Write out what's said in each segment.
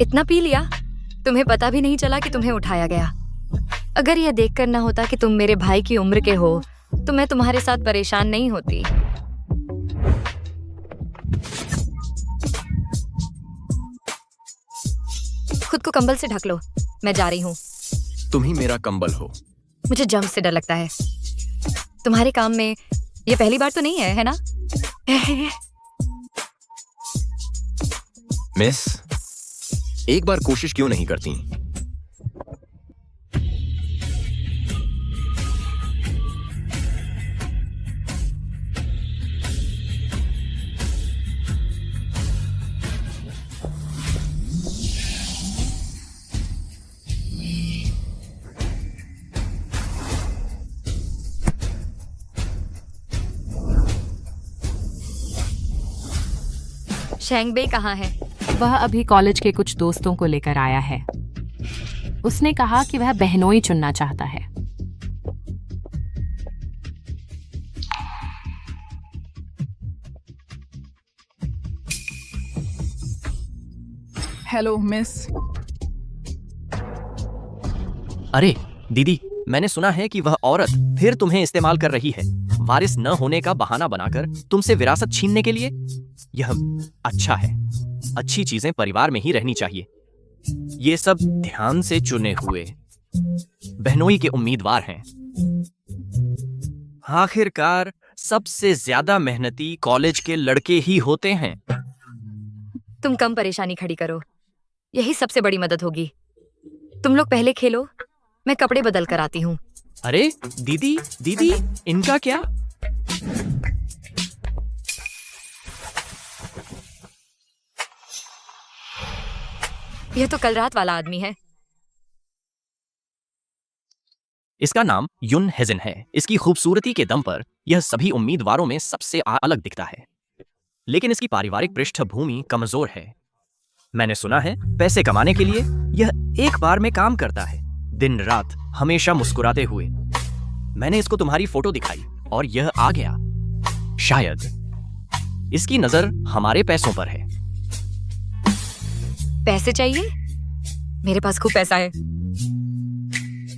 इतना पी लिया, तुम्हें पता भी नहीं चला कि तुम्हें उठाया गया। अगर यह देखकर ना होता कि तुम मेरे भाई की उम्र के हो, तो मैं तुम्हारे साथ परेशान नहीं होती। खुद को कंबल से ढक लो, मैं जा रही हूँ। तुम ही मेरा कंबल हो। मुझे जंप से डर लगता है। तुम्हारे काम में ये पहली बार तो नहीं है ना? मिस, एक बार कोशिश क्यों नहीं करती? शेंगबे कहाँ है? वह अभी कॉलेज के कुछ दोस्तों को लेकर आया है। उसने कहा कि वह बहनोई चुनना चाहता है। Hello miss. अरे दीदी, मैंने सुना है कि वह औरत फिर तुम्हें इस्तेमाल कर रही है, वारिस न होने का बहाना बनाकर तुमसे विरासत छीनने के लिए। यह अच्छा है। अच्छी चीजें परिवार में ही रहनी चाहिए। ये सब ध्यान से चुने हुए बहनोई के उम्मीदवार हैं। आखिरकार सबसे ज्यादा मेहनती कॉलेज के लड़के ही होते हैं। तुम कम परेशानी खड़ी करो, यही सबसे बड़ी मदद होगी। तुम लोग पहले खेलो, मैं कपड़े बदल कर आती हूँ। अरे दीदी दीदी, इनका क्या? यह तो कल रात वाला आदमी है। इसका नाम युन हेजिन है। इसकी खूबसूरती के दम पर यह सभी उम्मीदवारों में सबसे अलग दिखता है, लेकिन इसकी पारिवारिक पृष्ठभूमि कमजोर है। मैंने सुना है पैसे कमाने के लिए यह एक बार में काम करता है, दिन रात हमेशा मुस्कुराते हुए। मैंने इसको तुम्हारी फोटो दिखाई और यह आ गया। शायद इसकी नजर हमारे पैसों पर है। पैसे चाहिए? मेरे पास खूब पैसा है।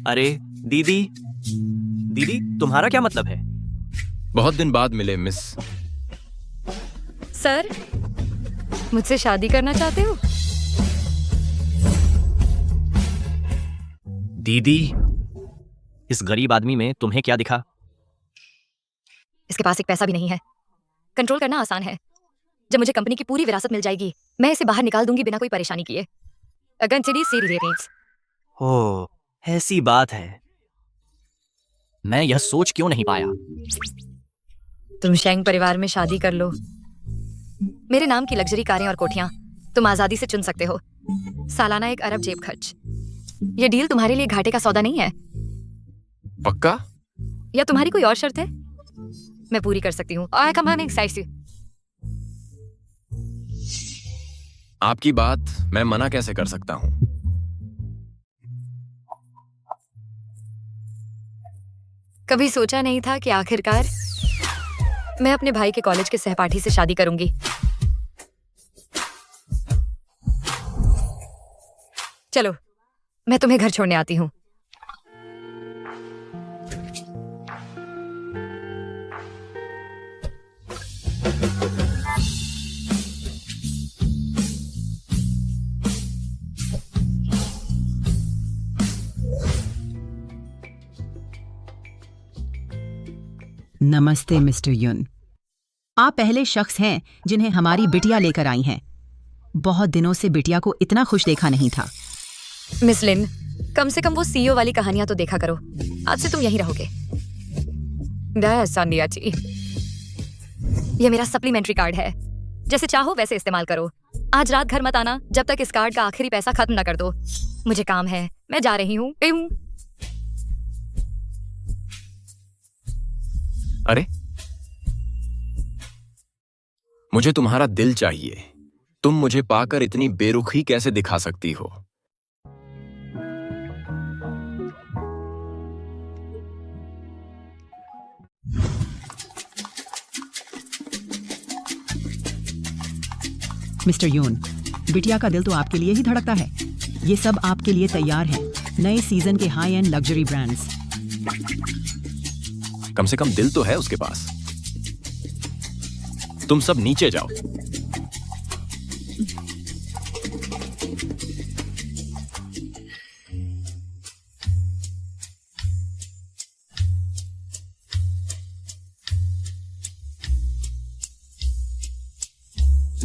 अरे दीदी दीदी, तुम्हारा क्या मतलब है? बहुत दिन बाद मिले मिस। सर, मुझसे शादी करना चाहते हो? दीदी, इस गरीब आदमी में तुम्हें क्या दिखा? इसके पास एक पैसा भी नहीं है। कंट्रोल करना आसान है। जब मुझे कंपनी की पूरी विरासत मिल जाएगी, मैं इसे बाहर निकाल दूंगी बिना कोई परेशानी किए। ओह, ऐसी बात है। मैं यह सोच क्यों नहीं पाया? तुम शेंग परिवार में शादी कर लो। मेरे नाम की लग्जरी कारें और कोठियां तुम आजादी से चुन सकते हो। सालाना 1 अरब जेब खर्च। यह डील तुम्हारे लिए घाटे का सौदा नहीं है। पक्का? या तुम्हारी कोई और शर्त है? मैं पूरी कर सकती हूँ। आपकी बात मैं मना कैसे कर सकता हूँ? कभी सोचा नहीं था कि आखिरकार मैं अपने भाई के कॉलेज के सहपाठी से शादी करूंगी। चलो, मैं तुम्हें घर छोड़ने आती हूँ। नमस्ते मिस्टर युन। आप पहले शख्स हैं जिन्हें हमारी बिटिया लेकर आई हैं। बहुत दिनों से बिटिया को इतना खुश देखा नहीं था। मिस लिन, कम से कम वो सीईओ वाली कहानियां तो देखा करो। आज से तुम यहीं रहोगे। ये मेरा सप्लीमेंट्री कार्ड है। जैसे चाहो वैसे इस्तेमाल करो। आज रात घर मत आना जब तक इस कार्ड का आखिरी पैसा खत्म न कर दो। मुझे काम है, मैं जा रही हूँ। अरे, मुझे तुम्हारा दिल चाहिए। तुम मुझे पाकर इतनी बेरुखी कैसे दिखा सकती हो? मिस्टर यून, बिटिया का दिल तो आपके लिए ही धड़कता है। ये सब आपके लिए तैयार है, नए सीजन के हाई एंड लग्जरी ब्रांड्स। कम से कम दिल तो है उसके पास। तुम सब नीचे जाओ।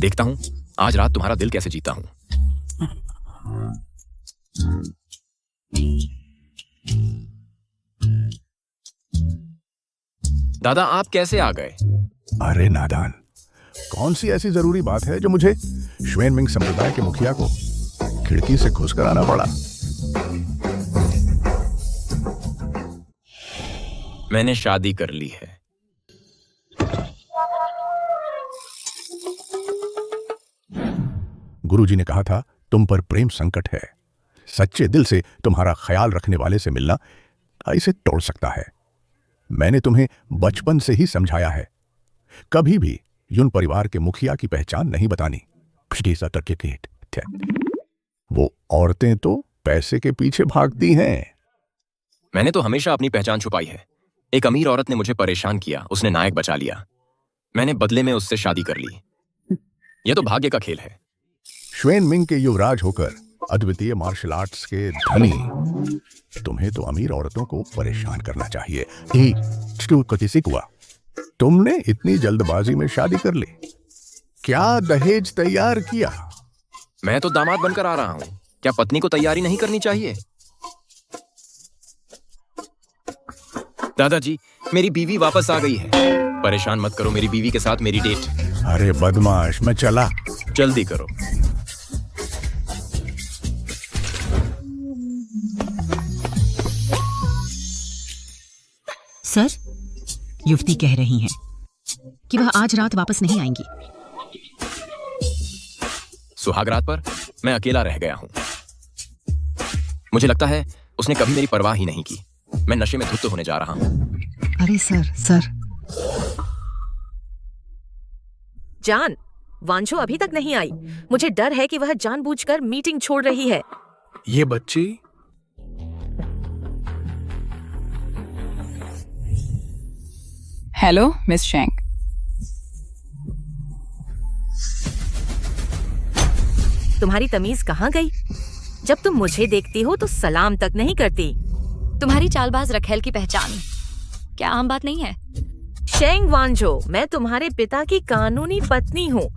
देखता हूं आज रात तुम्हारा दिल कैसे जीता हूं। दादा आप कैसे आ गए? अरे नादान, कौन सी ऐसी जरूरी बात है जो मुझे श्वेनमिंग संप्रदाय के मुखिया को खिड़की से घुसकर आना पड़ा? मैंने शादी कर ली है। गुरुजी ने कहा था तुम पर प्रेम संकट है। सच्चे दिल से तुम्हारा ख्याल रखने वाले से मिलना इसे तोड़ सकता है। मैंने तुम्हें बचपन से ही समझाया है, कभी भी युन परिवार के मुखिया की पहचान नहीं बतानी। वो औरतें तो पैसे के पीछे भागती हैं। मैंने तो हमेशा अपनी पहचान छुपाई है। एक अमीर औरत ने मुझे परेशान किया, उसने नायक बचा लिया। मैंने बदले में उससे शादी कर ली। यह तो भाग्य का खेल है। श्वेनमिंग के युवराज होकर अद्वितीय मार्शल आर्ट्स के धनी तुम्हें तो अमीर औरतों को परेशान करना चाहिए। हुआ तुमने इतनी जल्दबाजी में शादी कर ली। क्या दहेज तैयार किया? मैं तो दामाद बनकर आ रहा हूं, क्या पत्नी को तैयारी नहीं करनी चाहिए? दादाजी मेरी बीवी वापस आ गई है। परेशान मत करो, मेरी बीवी के साथ मेरी डेट। अरे बदमाश, मैं चला। जल्दी करो। सर, युवती कह रही हैं कि वह आज रात वापस नहीं आएंगी। सुहाग रात पर मैं अकेला रह गया हूं। मुझे लगता है उसने कभी मेरी परवाह ही नहीं की। मैं नशे में धुत होने जा रहा हूं। अरे सर। जान, वांछो अभी तक नहीं आई। मुझे डर है कि वह जानबूझकर मीटिंग छोड़ रही है। ये बच्ची हेलो मिस शेंग। तुम्हारी तमीज कहाँ गई? जब तुम मुझे देखती हो तो सलाम तक नहीं करती। तुम्हारी चालबाज रखेल की पहचान क्या आम बात नहीं है? शेंग वांझो, मैं तुम्हारे पिता की कानूनी पत्नी हूँ।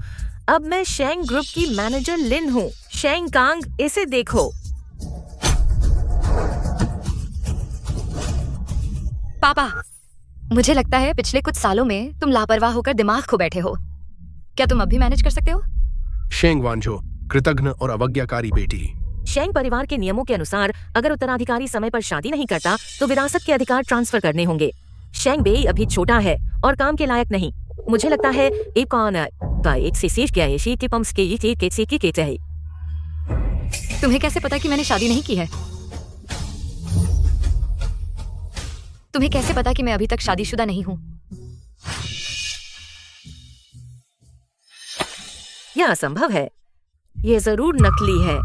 अब मैं शेंग ग्रुप की मैनेजर लिन हूँ। शेंग कांग, इसे देखो। पापा, मुझे लगता है पिछले कुछ सालों में तुम लापरवाह होकर दिमाग खो बैठे हो। क्या तुम अब भी मैनेज कर सकते हो? शेंग वांझो, कृतघ्न और अवज्ञाकारी बेटी। शेंग परिवार के नियमों के अनुसार अगर उत्तराधिकारी समय पर शादी नहीं करता तो विरासत के अधिकार ट्रांसफर करने होंगे। शेंग बेई अभी छोटा है और काम के लायक नहीं। मुझे लगता है तुम्हें कैसे पता कि मैंने शादी नहीं की है? तुम्हें कैसे पता कि मैं अभी तक शादीशुदा नहीं हूँ? यह असंभव है। यह जरूर नकली है।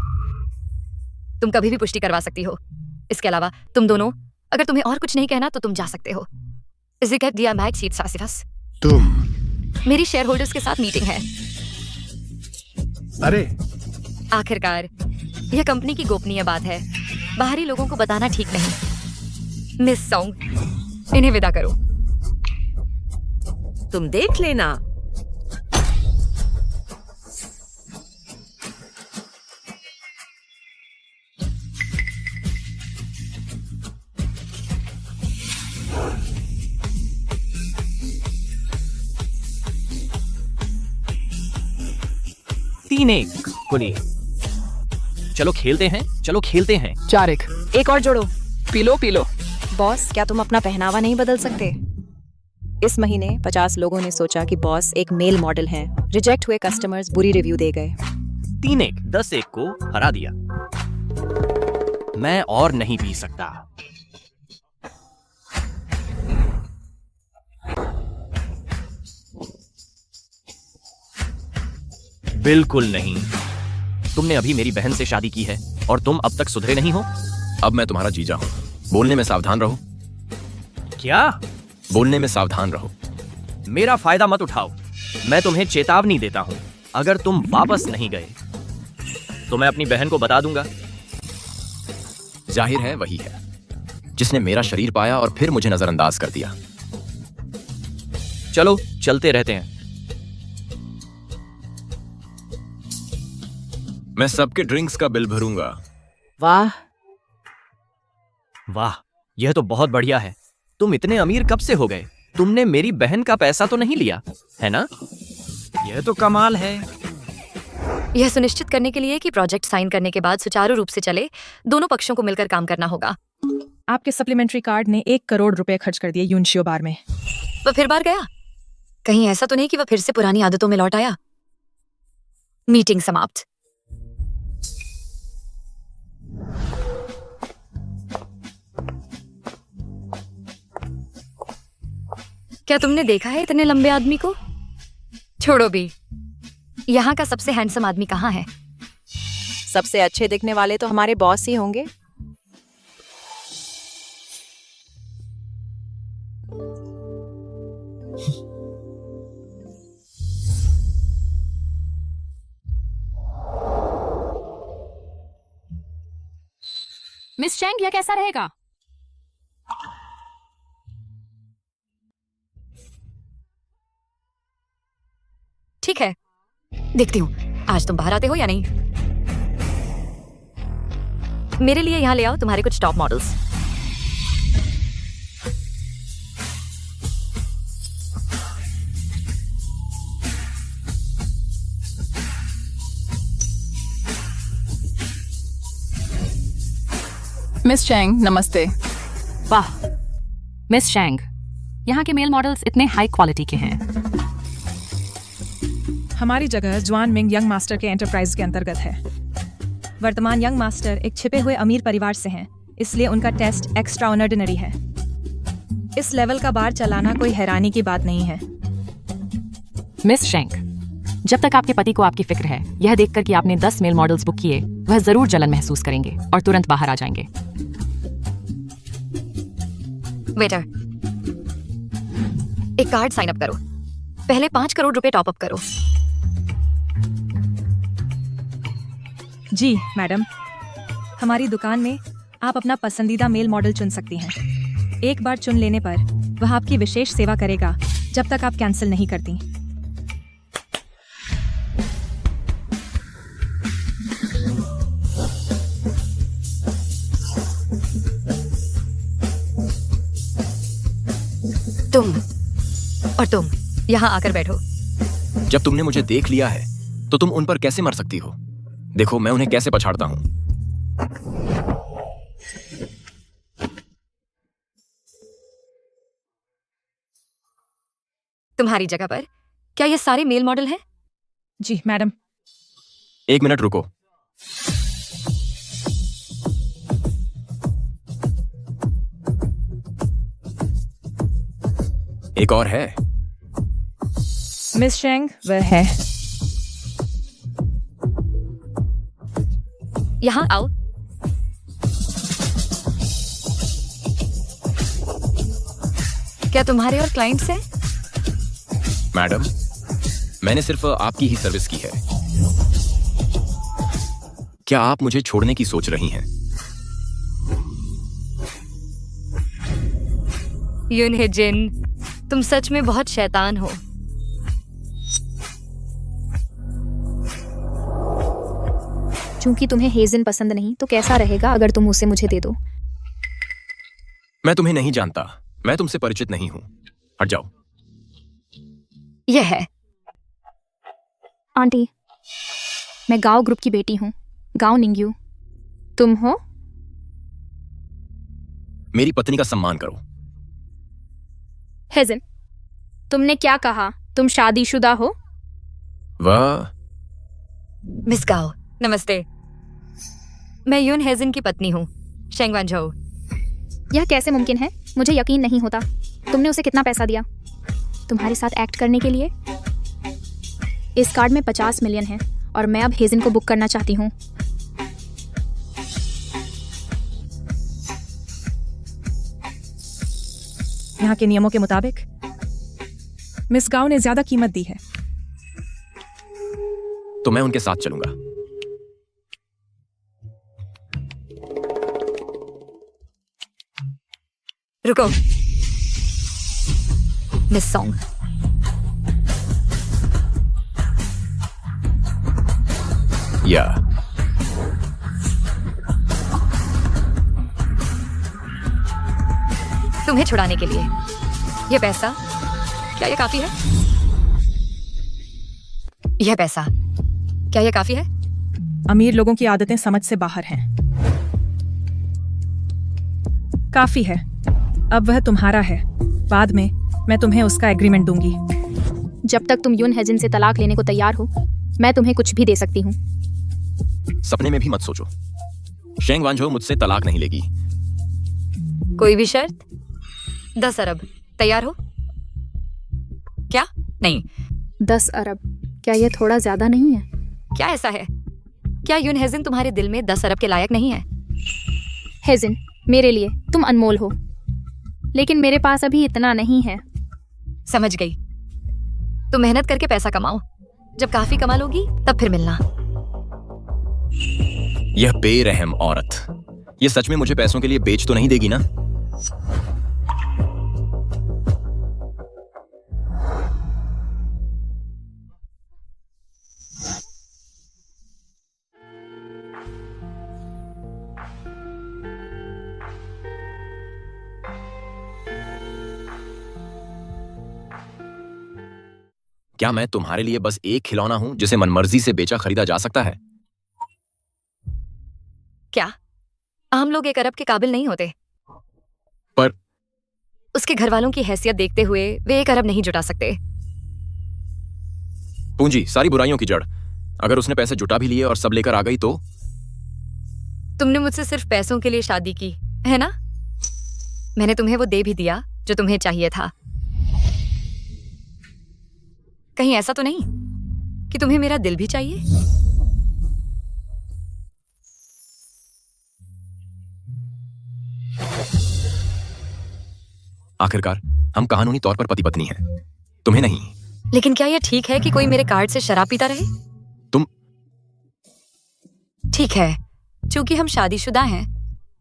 तुम कभी भी पुष्टि करवा सकती हो। इसके अलावा तुम दोनों, अगर तुम्हें और कुछ नहीं कहना तो तुम जा सकते हो। तुम मेरी शेयर होल्डर्स के साथ मीटिंग है। अरे आखिरकार यह कंपनी की गोपनीय बात है, बाहरी लोगों को बताना ठीक नहीं। मिस सॉन्ग, इन्हें विदा करो। तुम देख लेना। तीन एक कुली। चलो खेलते हैं। चारिक, एक और जोड़ो। P low. बॉस, क्या तुम अपना पहनावा नहीं बदल सकते? इस महीने 50 लोगों ने सोचा कि बॉस एक मेल मॉडल हैं। रिजेक्ट हुए कस्टमर्स बुरी रिव्यू दे गए। 3-1 10-1 को हरा दिया। मैं और नहीं पी सकता। बिल्कुल नहीं। तुमने अभी मेरी बहन से शादी की है और तुम अब तक सुधरे नहीं हो। अब मैं तुम्हारा जीजा हूँ, बोलने में सावधान रहो। क्या? बोलने में सावधान रहो। मेरा फायदा मत उठाओ। मैं तुम्हें चेतावनी देता हूँ, अगर तुम वापस नहीं गए तो मैं अपनी बहन को बता दूंगा। जाहिर है वही है जिसने मेरा शरीर पाया और फिर मुझे नजरअंदाज कर दिया। चलो चलते रहते हैं। मैं सबके ड्रिंक्स का बिल भरूंगा। वाह, वाह, यह तो बहुत बढ़िया है। तुम इतने अमीर कब से हो गए? तुमने मेरी बहन का पैसा तो नहीं लिया है ना? यह तो कमाल है। यह सुनिश्चित करने के लिए कि प्रोजेक्ट साइन करने के बाद सुचारू रूप से चले, दोनों पक्षों को मिलकर काम करना होगा। आपके सप्लीमेंट्री कार्ड ने 1 करोड़ रुपए खर्च कर दिए यूनशियो बार में। वह फिर बार गया? कहीं ऐसा तो नहीं कि वह फिर से पुरानी आदतों में लौट आया? मीटिंग समाप्त। क्या तुमने देखा है इतने लंबे आदमी को? छोड़ो भी, यहाँ का सबसे हैंडसम आदमी कहाँ है? सबसे अच्छे दिखने वाले तो हमारे बॉस ही होंगे। मिस चैंग, यह कैसा रहेगा? ठीक है, देखती हूँ आज तुम बाहर आते हो या नहीं। मेरे लिए यहाँ ले आओ तुम्हारे कुछ टॉप मॉडल्स। मिस चैंग, नमस्ते। वाह मिस चैंग, यहाँ के मेल मॉडल्स इतने हाई क्वालिटी के हैं। हमारी जगह जुआन मिंग यंग मास्टर के एंटरप्राइज के अंतर्गत है। वर्तमान यंग मास्टर एक छिपे हुए अमीर परिवार से हैं, इसलिए उनका टेस्ट एक्स्ट्रा ऑर्डिनरी है। इस लेवल का बार चलाना कोई हैरानी की बात नहीं है। मिस शेंग, जब तक आपके पति को आपकी फिक्र है, यह देखकर कि आपने 10 मेल मॉडल्स बुक किए, वह जरूर जलन महसूस करेंगे और तुरंत बाहर आ जाएंगे। वेटर, एक कार्ड साइन अप करो। पहले 5 करोड़ रुपए टॉप अप करो। जी मैडम, हमारी दुकान में आप अपना पसंदीदा मेल मॉडल चुन सकती हैं। एक बार चुन लेने पर वह आपकी विशेष सेवा करेगा जब तक आप कैंसिल नहीं करती। तुम यहाँ आकर बैठो। जब तुमने मुझे देख लिया है तो तुम उन पर कैसे मर सकती हो? देखो मैं उन्हें कैसे पछाड़ता हूं। तुम्हारी जगह पर क्या ये सारे मेल मॉडल हैं? जी मैडम। 1 मिनट रुको। एक और है। मिस शेंग, वह है। यहाँ आओ। क्या तुम्हारे और क्लाइंट्स हैं? मैडम, मैंने सिर्फ आपकी ही सर्विस की है। क्या आप मुझे छोड़ने की सोच रही हैं? यून हे जिन, तुम सच में बहुत शैतान हो। चूंकि तुम्हें हेजन पसंद नहीं, तो कैसा रहेगा अगर तुम उसे मुझे दे दो? मैं तुम्हें नहीं जानता, मैं तुमसे परिचित नहीं हूं। हट जाओ। यह है। आंटी, मैं गाओ ग्रुप की बेटी हूँ, गाओ निंग्यू। तुम हो? मेरी पत्नी का सम्मान करो। हेजन, तुमने क्या कहा? तुम शादीशुदा हो? वाह। मिस गाओ, नमस्ते। मैं यून हेजन की पत्नी हूँ, शेंग वांझो। यह कैसे मुमकिन है? मुझे यकीन नहीं होता। तुमने उसे कितना पैसा दिया तुम्हारे साथ एक्ट करने के लिए? इस कार्ड में 50 मिलियन है और मैं अब हेजन को बुक करना चाहती हूँ। यहाँ के नियमों के मुताबिक मिस गाओ ने ज्यादा कीमत दी है। तो मैं उनके साथ चलूंगा। रुको मिस सॉन्ग, या तुम्हें छुड़ाने के लिए यह पैसा, क्या यह काफी है? यह पैसा, क्या यह काफी है? अमीर लोगों की आदतें समझ से बाहर हैं। काफी है, अब वह तुम्हारा है। बाद में मैं तुम्हें उसका एग्रीमेंट दूंगी। जब तक तुम यून हेजन से तलाक लेने को तैयार हो, मैं तुम्हें कुछ भी दे सकती हूँ। सपने में भी मत सोचो, शेंग वांझो मुझसे तलाक नहीं लेगी। कोई भी शर्त? 10 अरब, तैयार हो? क्या? नहीं। 10 अरब, क्या यह थोड़ा ज्यादा नहीं है? क्या ऐसा है? क्या यून हेजन तुम्हारे दिल में 10 अरब के लायक नहीं है? हेजन, मेरे लिए तुम अनमोल हो, लेकिन मेरे पास अभी इतना नहीं है। समझ गई। तुम मेहनत करके पैसा कमाओ, जब काफी कमा लोगी तब फिर मिलना। यह बेरहम औरत, ये सच में मुझे पैसों के लिए बेच तो नहीं देगी ना? क्या मैं तुम्हारे लिए बस एक खिलौना हूं जिसे मनमर्जी से बेचा खरीदा जा सकता है? क्या हम लोग 1 अरब के काबिल नहीं होते? पर उसके घर वालों की हैसियत देखते हुए वे 1 अरब नहीं जुटा सकते। पूंजी सारी बुराइयों की जड़। अगर उसने पैसे जुटा भी लिए और सब लेकर आ गई तो? तुमने मुझसे सिर्फ पैसों के लिए शादी की है ना? मैंने तुम्हें वो दे भी दिया जो तुम्हें चाहिए था। कहीं ऐसा तो नहीं कि तुम्हें मेरा दिल भी चाहिए? आखिरकार हम कानूनी तौर पर पति पत्नी हैं, तुम्हें नहीं। लेकिन क्या यह ठीक है कि कोई मेरे कार्ड से शराब पीता रहे? तुम ठीक है, चूंकि हम शादीशुदा हैं,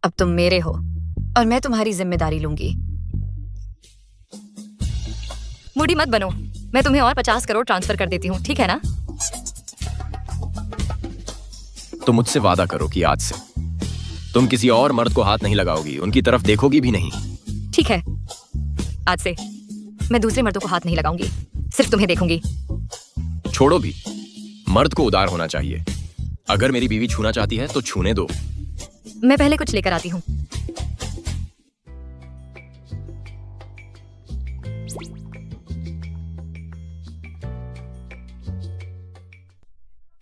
अब तुम मेरे हो और मैं तुम्हारी जिम्मेदारी लूंगी। मूडी मत बनो, मैं तुम्हें और 50 करोड़ ट्रांसफर कर देती हूँ, ठीक है ना? तो मुझसे वादा करो कि आज से तुम किसी और मर्द को हाथ नहीं लगाओगी, उनकी तरफ देखोगी भी नहीं। ठीक है, आज से मैं दूसरे मर्दों को हाथ नहीं लगाऊंगी, सिर्फ तुम्हें देखूंगी। छोड़ो भी, मर्द को उदार होना चाहिए। अगर मेरी बीवी छूना चाहती है तो छूने दो। मैं पहले कुछ लेकर आती हूँ।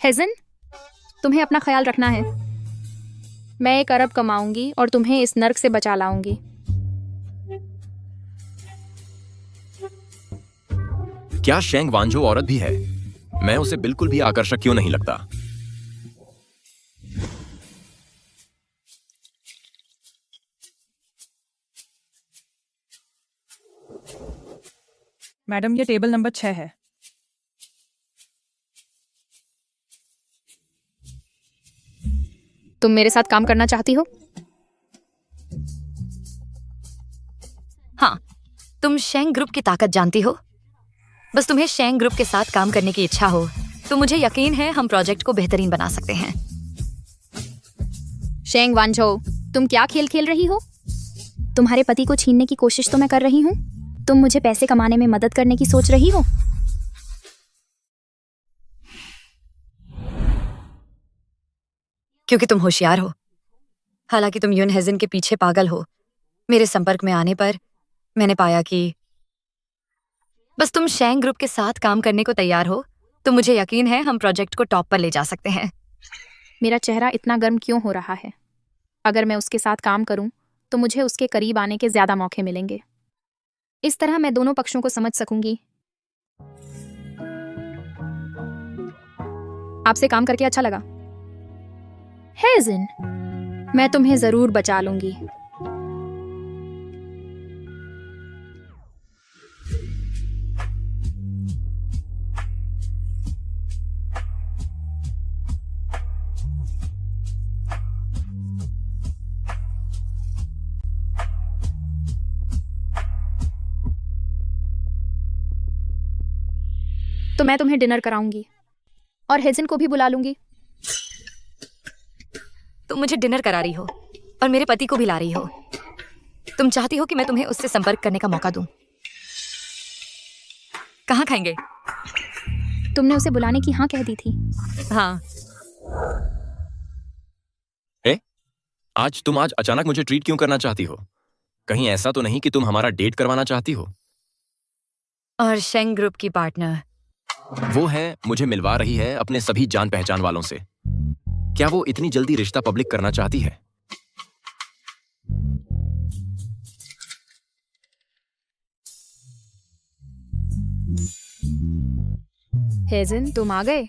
हेजन, तुम्हें अपना ख्याल रखना है। मैं 1 अरब कमाऊंगी और तुम्हें इस नर्क से बचा लाऊंगी। क्या शेंग वांझो औरत भी है? मैं उसे बिल्कुल भी आकर्षक क्यों नहीं लगता? मैडम, ये टेबल नंबर 6 है। तुम मेरे साथ काम करना चाहती हो? हाँ, तुम शेंग ग्रुप की ताकत जानती हो। बस तुम्हें शेंग ग्रुप के साथ काम करने की इच्छा हो तो मुझे यकीन है हम प्रोजेक्ट को बेहतरीन बना सकते हैं। शेंग वांझो, तुम क्या खेल खेल रही हो? तुम्हारे पति को छीनने की कोशिश तो मैं कर रही हूँ, तुम मुझे पैसे कमाने में मदद करने की सोच रही हो। क्योंकि तुम होशियार हो। हालांकि तुम यून हेजन के पीछे पागल हो। मेरे संपर्क में आने पर मैंने पाया कि बस तुम शेंग ग्रुप के साथ काम करने को तैयार हो तो मुझे यकीन है हम प्रोजेक्ट को टॉप पर ले जा सकते हैं। मेरा चेहरा इतना गर्म क्यों हो रहा है? अगर मैं उसके साथ काम करूं तो मुझे उसके करीब आने के ज्यादा मौके मिलेंगे। इस तरह मैं दोनों पक्षों को समझ सकूंगी। आपसे काम करके अच्छा लगा। हेजिन, मैं तुम्हें जरूर बचा लूंगी। तो मैं तुम्हें डिनर कराऊंगी और हेजिन को भी बुला लूंगी। तुम मुझे डिनर करा रही हो और मेरे पति को भी ला रही हो। तुम चाहती हो कि मैं तुम्हें उससे संपर्क करने का मौका दूं। कहाँ खाएंगे? तुमने उसे बुलाने की हाँ कह दी थी। हाँ। आज तुम अचानक मुझे ट्रीट क्यों करना चाहती हो? कहीं ऐसा तो नहीं कि तुम हमारा डेट करवाना चाहती हो? और शेंग ग्रुप की पार्टनर वो है, मुझे मिलवा रही है अपने सभी जान पहचान वालों से। क्या वो इतनी जल्दी रिश्ता पब्लिक करना चाहती है? हेजिन, तुम आ गए।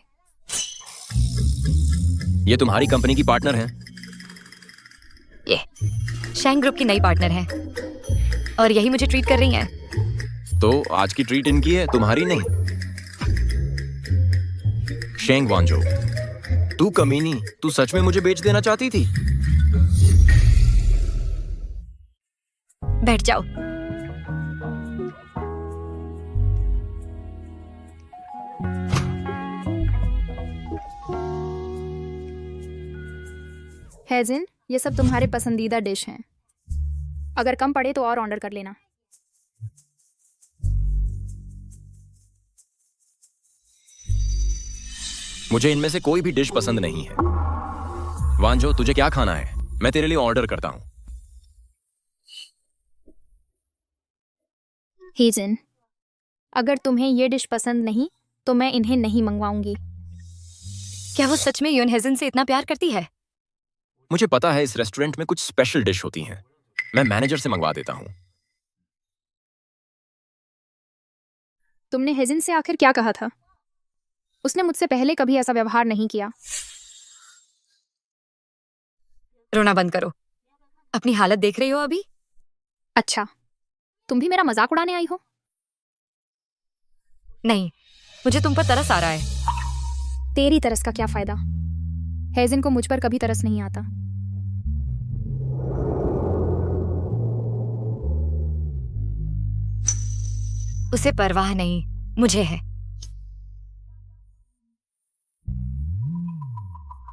ये तुम्हारी कंपनी की पार्टनर है? ये शेंग ग्रुप की नई पार्टनर है और यही मुझे ट्रीट कर रही हैं। तो आज की ट्रीट इनकी है, तुम्हारी नहीं। शेंग वांजो, तू कमीनी, तू सच में मुझे बेच देना चाहती थी? बैठ जाओ। हेजिन, ये सब तुम्हारे पसंदीदा डिश हैं। अगर कम पड़े तो और ऑर्डर कर लेना। मुझे इनमें से कोई भी डिश पसंद नहीं है। वांजो, तुझे क्या खाना है? मैं तेरे लिए ऑर्डर करता हूं। हेजिन, अगर तुम्हें ये डिश पसंद नहीं तो मैं इन्हें नहीं मंगवाऊंगी। क्या वो सच में युन हेजिन से इतना प्यार करती है? मुझे पता है इस रेस्टोरेंट में कुछ स्पेशल डिश होती हैं। मैं मैनेजर से मंगवा देता हूं। तुमने हेजिन से आखिर क्या कहा था? उसने मुझसे पहले कभी ऐसा व्यवहार नहीं किया। रोना बंद करो। अपनी हालत देख रही हो अभी? अच्छा, तुम भी मेरा मजाक उड़ाने आई हो? नहीं, मुझे तुम पर तरस आ रहा है। तेरी तरस का क्या फायदा? हेजिन को मुझ पर कभी तरस नहीं आता। उसे परवाह नहीं, मुझे है।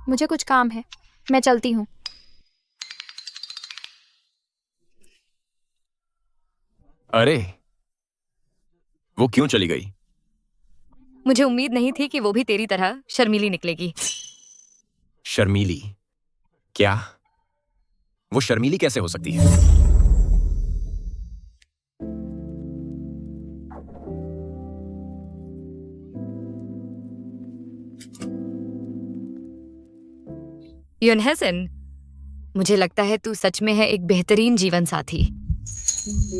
मुझे कुछ काम है, मैं चलती हूँ। अरे, वो क्यों चली गई? मुझे उम्मीद नहीं थी कि वो भी तेरी तरह शर्मीली निकलेगी। शर्मीली? क्या? वो शर्मीली कैसे हो सकती है? युन हेजिन, मुझे लगता है तू सच में है एक बेहतरीन जीवन साथी।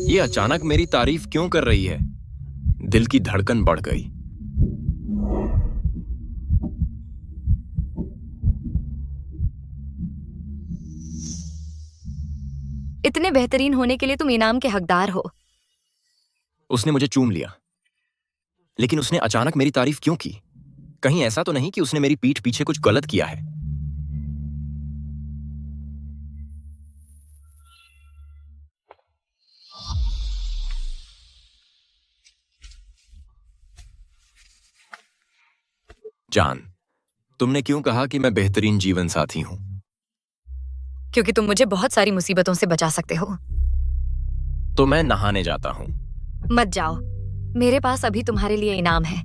ये अचानक मेरी तारीफ क्यों कर रही है? दिल की धड़कन बढ़ गई। इतने बेहतरीन होने के लिए तुम इनाम के हकदार हो। उसने मुझे चूम लिया, लेकिन उसने अचानक मेरी तारीफ क्यों की? कहीं ऐसा तो नहीं कि उसने मेरी पीठ पीछे कुछ गलत किया है? जान, तुमने क्यों कहा कि मैं बेहतरीन जीवन साथी हूं? क्योंकि तुम मुझे बहुत सारी मुसीबतों से बचा सकते हो। तो मैं नहाने जाता हूं। मत जाओ, मेरे पास अभी तुम्हारे लिए इनाम है।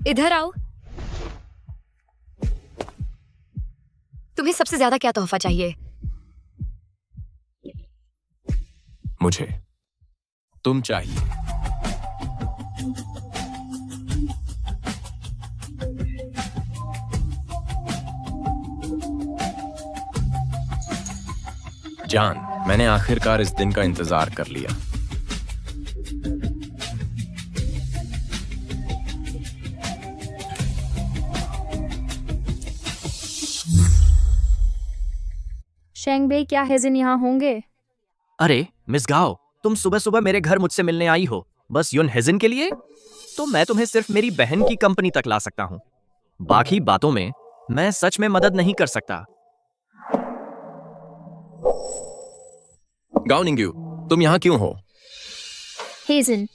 इधर आओ। तुम्हें सबसे ज्यादा क्या तोहफा चाहिए? मुझे तुम चाहिए। जान, मैंने आखिरकार इस दिन का इंतजार कर लिया। शेंग बेई, क्या हेजिन यहाँ होंगे? अरे मिस गाओ, तुम सुबह सुबह मेरे घर मुझसे मिलने आई हो, बस युन हेजिन के लिए? तो मैं तुम्हें सिर्फ मेरी बहन की कंपनी तक ला सकता हूँ। बाकी बातों में मैं सच में मदद नहीं कर सकता। गाओ निंग्यू, तुम यहाँ क्यों हो? हेजिन,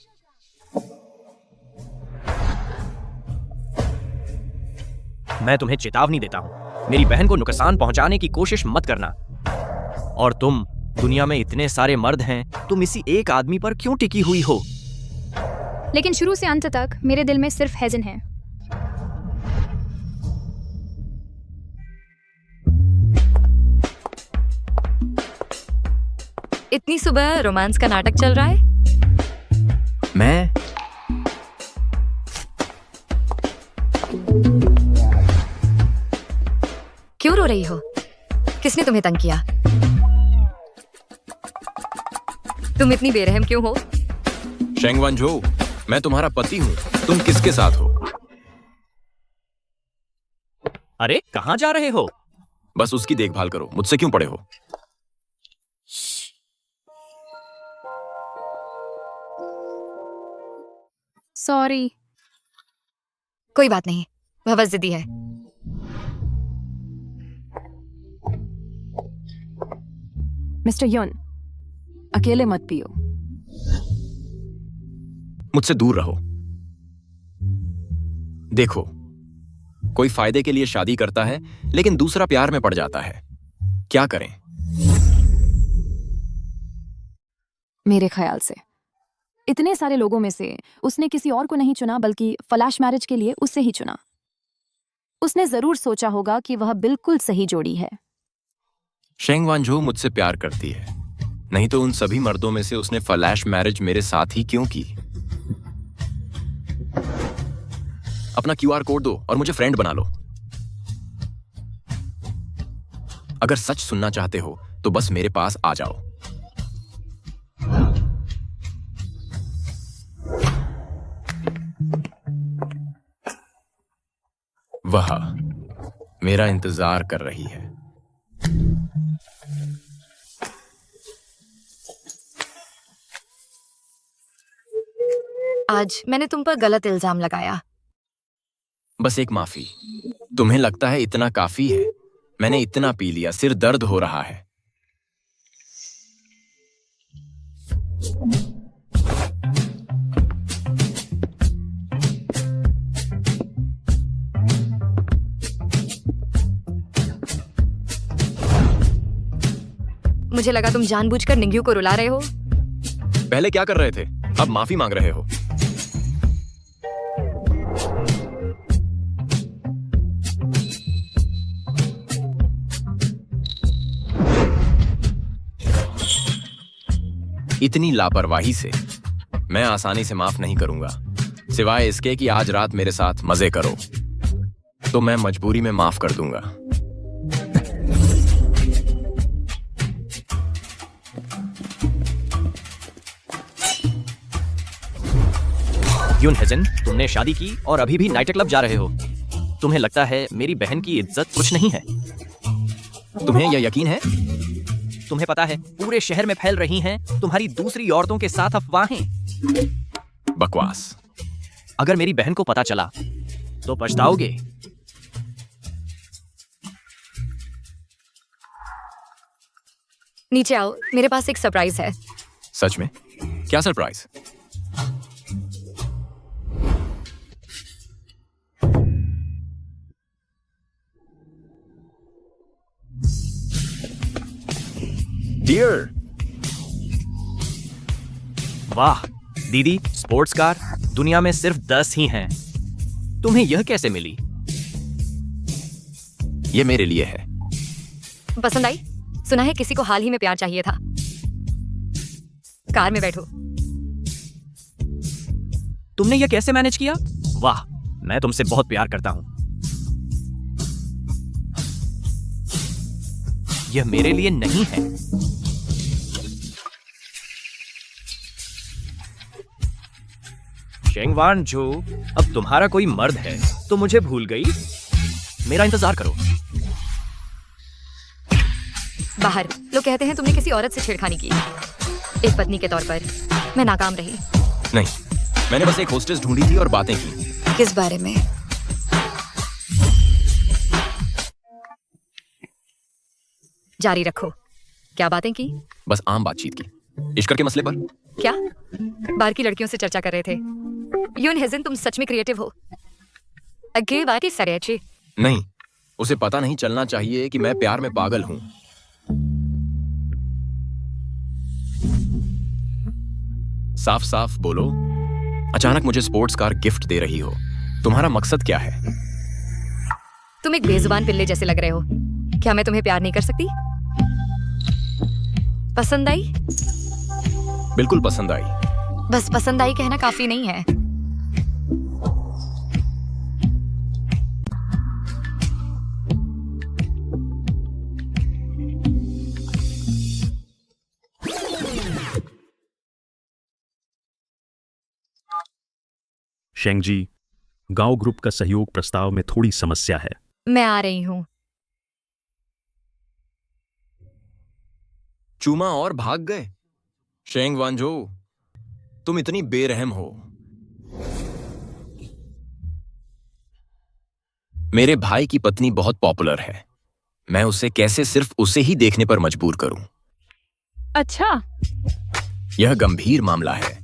मैं तुम्हें चेतावनी देता हूँ, मेरी बहन को नुकसान पहुंचाने की कोशिश मत करना। और तुम, दुनिया में इतने सारे मर्द हैं, तुम इसी एक आदमी पर क्यों टिकी हुई हो? लेकिन शुरू से अंत तक मेरे दिल में सिर्फ हेजिन है। इतनी सुबह रोमांस का नाटक चल रहा है? मैं क्यों रो रही हो? किसने तुम्हें तंग किया? तुम इतनी बेरहम क्यों हो? शेंग वांझो, मैं तुम्हारा पति हूँ, तुम किसके साथ हो? अरे कहाँ जा रहे हो? बस उसकी देखभाल करो, मुझसे क्यों पड़े हो? सॉरी। कोई बात नहीं, वह बस जिद्दी है। मिस्टर युन, अकेले मत पियो। मुझसे दूर रहो। देखो, कोई फायदे के लिए शादी करता है, लेकिन दूसरा प्यार में पड़ जाता है। क्या करें? मेरे ख्याल से इतने सारे लोगों में से उसने किसी और को नहीं चुना, बल्कि फ्लैश मैरिज के लिए उससे ही चुना। उसने जरूर सोचा होगा कि वह बिल्कुल सही जोड़ी है। शेंग वांझो मुझसे प्यार करती है, नहीं तो उन सभी मर्दों में से उसने फ्लैश मैरिज मेरे साथ ही क्यों की? अपना QR कोड दो और मुझे फ्रेंड बना लो। अगर सच सुनना चाहते हो तो बस मेरे पास आ जाओ। वह मेरा इंतजार कर रही है। आज मैंने तुम पर गलत इल्जाम लगाया। बस एक माफी। तुम्हें लगता है इतना काफी है? मैंने इतना पी लिया, सिर दर्द हो रहा है। मुझे लगा तुम जानबूझकर निंग्यू को रुला रहे हो। पहले क्या कर रहे थे, अब माफी मांग रहे हो। इतनी लापरवाही से मैं आसानी से माफ नहीं करूंगा, सिवाय इसके कि आज रात मेरे साथ मजे करो, तो मैं मजबूरी में माफ कर दूंगा। युन हेजिन, तुमने शादी की और अभी भी नाइट क्लब जा रहे हो। तुम्हें लगता है मेरी बहन की इज्जत कुछ नहीं है? तुम्हें यह यकीन है? तुम्हें पता है पूरे शहर में फैल रही हैं तुम्हारी दूसरी औरतों के साथ अफवाहें। बकवास। अगर मेरी बहन को पता चला तो पछताओगे। नीचे आओ, मेरे पास एक सरप्राइज है। सच में? क्या सरप्राइज? डियर। वाह दीदी, स्पोर्ट्स कार दुनिया में सिर्फ 10 ही हैं। तुम्हें यह कैसे मिली? ये मेरे लिए है। पसंद आई? सुना है किसी को हाल ही में प्यार चाहिए था। कार में बैठो। तुमने यह कैसे मैनेज किया? वाह, मैं तुमसे बहुत प्यार करता हूं। यह मेरे लिए नहीं है। शेंग वांझो, अब तुम्हारा कोई मर्द है तो मुझे भूल गई? मेरा इंतजार करो। बाहर लोग कहते हैं तुमने किसी औरत से छेड़खानी की। एक पत्नी के तौर पर मैं नाकाम रही। नहीं, मैंने बस एक होस्टेस ढूंढी थी और बातें की। किस बारे में? जारी रखो। क्या बातें की? बस आम बातचीत की, इश्क के मसले पर। क्या? बार की लड़कियों से चर्चा कर रहे थे? यून हेजन, तुम सच में क्रिएटिव हो। अगे बाकी सरेचे। नहीं, उसे पता नहीं चलना चाहिए कि मैं प्यार में पागल हूं। साफ साफ बोलो। अचानक मुझे स्पोर्ट्स कार गिफ्ट दे रही हो, तुम्हारा मकसद क्या है? तुम एक बेजुबान पिल्ले जैसे लग रहे हो। क्या मैं तुम्हें प्यार नहीं कर सकती? पसंद आई? बिल्कुल पसंद आई। बस पसंद आई कहना काफी नहीं है। शेंग जी, गांव ग्रुप का सहयोग प्रस्ताव में थोड़ी समस्या है। मैं आ रही हूं। चूमा और भाग गए। शेंग वांझो, तुम इतनी बेरहम हो। मेरे भाई की पत्नी बहुत पॉपुलर है। मैं उसे कैसे सिर्फ उसे ही देखने पर मजबूर करूं? अच्छा, यह गंभीर मामला है।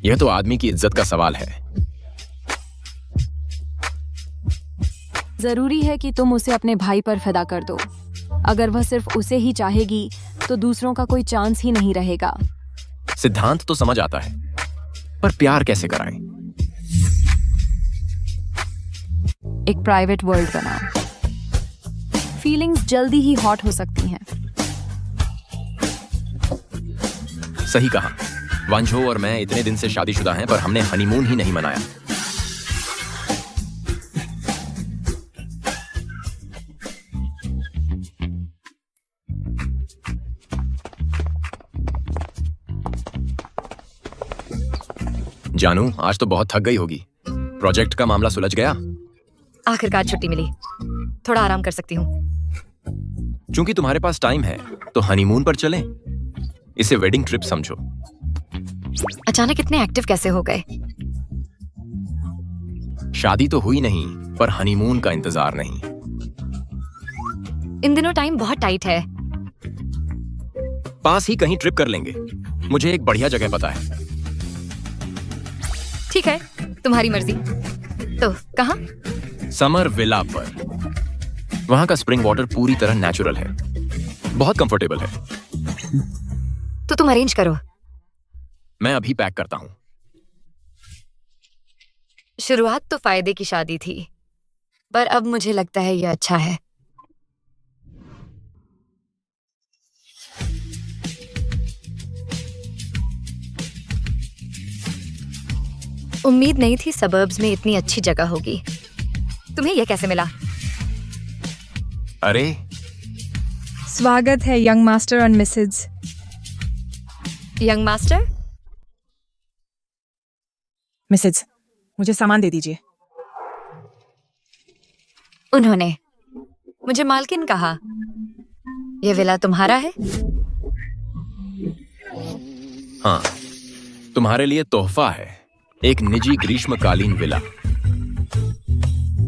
यह तो आदमी की इज्जत का सवाल है। जरूरी है कि तुम उसे अपने भाई पर फिदा कर दो। अगर वह सिर्फ उसे ही चाहेगी तो दूसरों का कोई चांस ही नहीं रहेगा। सिद्धांत तो समझ आता है, पर प्यार कैसे कराएं? एक प्राइवेट वर्ल्ड बनाओ। फीलिंग्स जल्दी ही हॉट हो सकती हैं। सही कहा। वांझो और मैं इतने दिन से शादीशुदा हैं, पर हमने हनीमून ही नहीं मनाया। जानू, आज तो बहुत थक गई होगी। प्रोजेक्ट का मामला सुलझ गया? आखिरकार छुट्टी मिली, थोड़ा आराम कर सकती हूँ। चूंकि तुम्हारे पास टाइम है तो हनीमून पर चलें। इसे वेडिंग ट्रिप समझो। अचानक इतने एक्टिव कैसे हो गए? शादी तो हुई नहीं, पर हनीमून का इंतजार नहीं। इन दिनों टाइम बहुत टाइट है। पास ही कहीं ट्रिप कर लेंगे। मुझे एक बढ़िया जगह पता है। ठीक है, तुम्हारी मर्जी। तो कहाँ? समर विला पर। वहां का स्प्रिंग वाटर पूरी तरह नेचुरल है, बहुत कंफर्टेबल है। तो तुम अरेंज करो। मैं अभी पैक करता हूं। शुरुआत तो फायदे की शादी थी, पर अब मुझे लगता है यह अच्छा है। उम्मीद नहीं थी सबर्ब्स में इतनी अच्छी जगह होगी। तुम्हें यह कैसे मिला? अरे, स्वागत है यंग मास्टर और मिसेज। Young master? मिसेज, मुझे सामान दे दीजिए। उन्होंने मुझे मालकिन कहा। यह विला तुम्हारा है? हाँ, तुम्हारे लिए तोहफा है। एक निजी ग्रीष्मकालीन विला।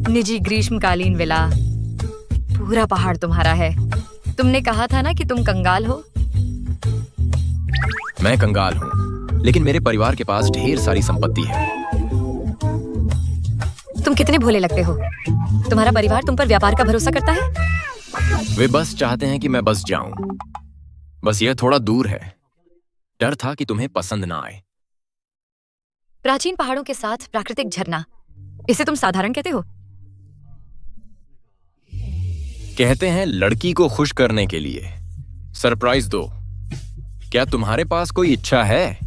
निजी ग्रीष्मकालीन विला? पूरा पहाड़ तुम्हारा है। तुमने कहा था ना कि तुम कंगाल हो। मैं कंगाल हूं, लेकिन मेरे परिवार के पास ढेर सारी संपत्ति है। तुम कितने भोले लगते हो। तुम्हारा परिवार तुम पर व्यापार का भरोसा करता है। वे बस चाहते हैं कि मैं बस जाऊं। बस यह थोड़ा दूर है। डर था कि तुम्हें पसंद ना आए। प्राचीन पहाड़ों के साथ प्राकृतिक झरना, इसे तुम साधारण कहते हो? कहते हैं लड़की को खुश करने के लिए सरप्राइज दो। क्या तुम्हारे पास कोई इच्छा है?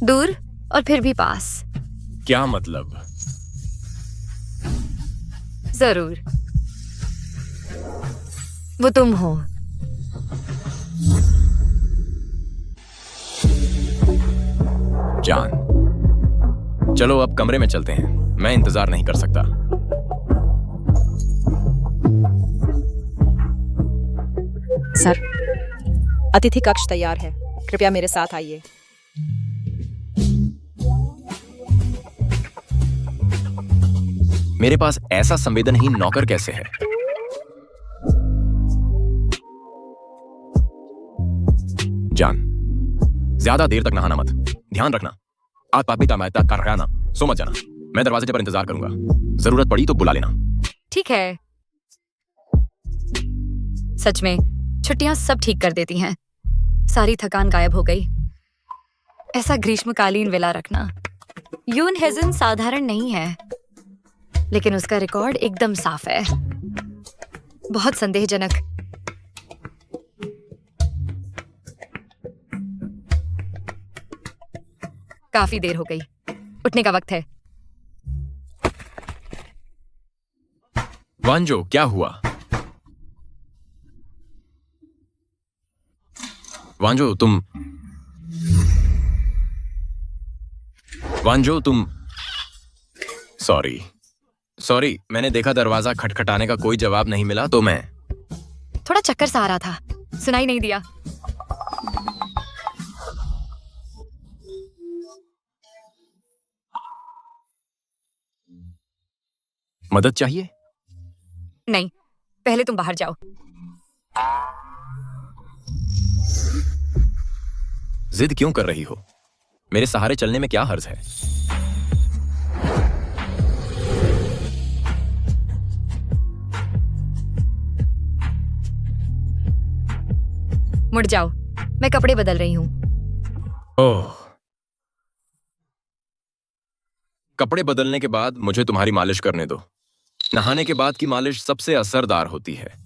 दूर और फिर भी पास। क्या मतलब? जरूर, वो तुम हो। जान, चलो अब कमरे में चलते हैं। मैं इंतजार नहीं कर सकता। सर, अतिथि कक्ष तैयार है, कृपया मेरे साथ आइए। मेरे पास ऐसा संवेदनहीन नौकर कैसे है? जान, ज्यादा देर तक नहाना मत। ध्यान रखना, आज पापी तमायता कारखाना सो मत जाना। मैं दरवाजे पर इंतजार करूंगा, जरूरत पड़ी तो बुला लेना। ठीक है। सच में छुट्टियां सब ठीक कर देती हैं। सारी थकान गायब हो गई। ऐसा ग्रीष्मकालीन विला रखना। यून हेजन साधारण नहीं है, लेकिन उसका रिकॉर्ड एकदम साफ है। बहुत संदेहजनक। काफी देर हो गई, उठने का वक्त है। वांजो, क्या हुआ? वांजो तुम सॉरी, मैंने देखा दरवाजा खटखटाने का कोई जवाब नहीं मिला तो मैं थोड़ा चक्कर सा आ रहा था, सुनाई नहीं दिया। मदद चाहिए? नहीं, पहले तुम बाहर जाओ। जिद क्यों कर रही हो? मेरे सहारे चलने में क्या हर्ज है? मुड़ जाओ, मैं कपड़े बदल रही हूँ। ओह, कपड़े बदलने के बाद मुझे तुम्हारी मालिश करने दो। नहाने के बाद की मालिश सबसे असरदार होती है।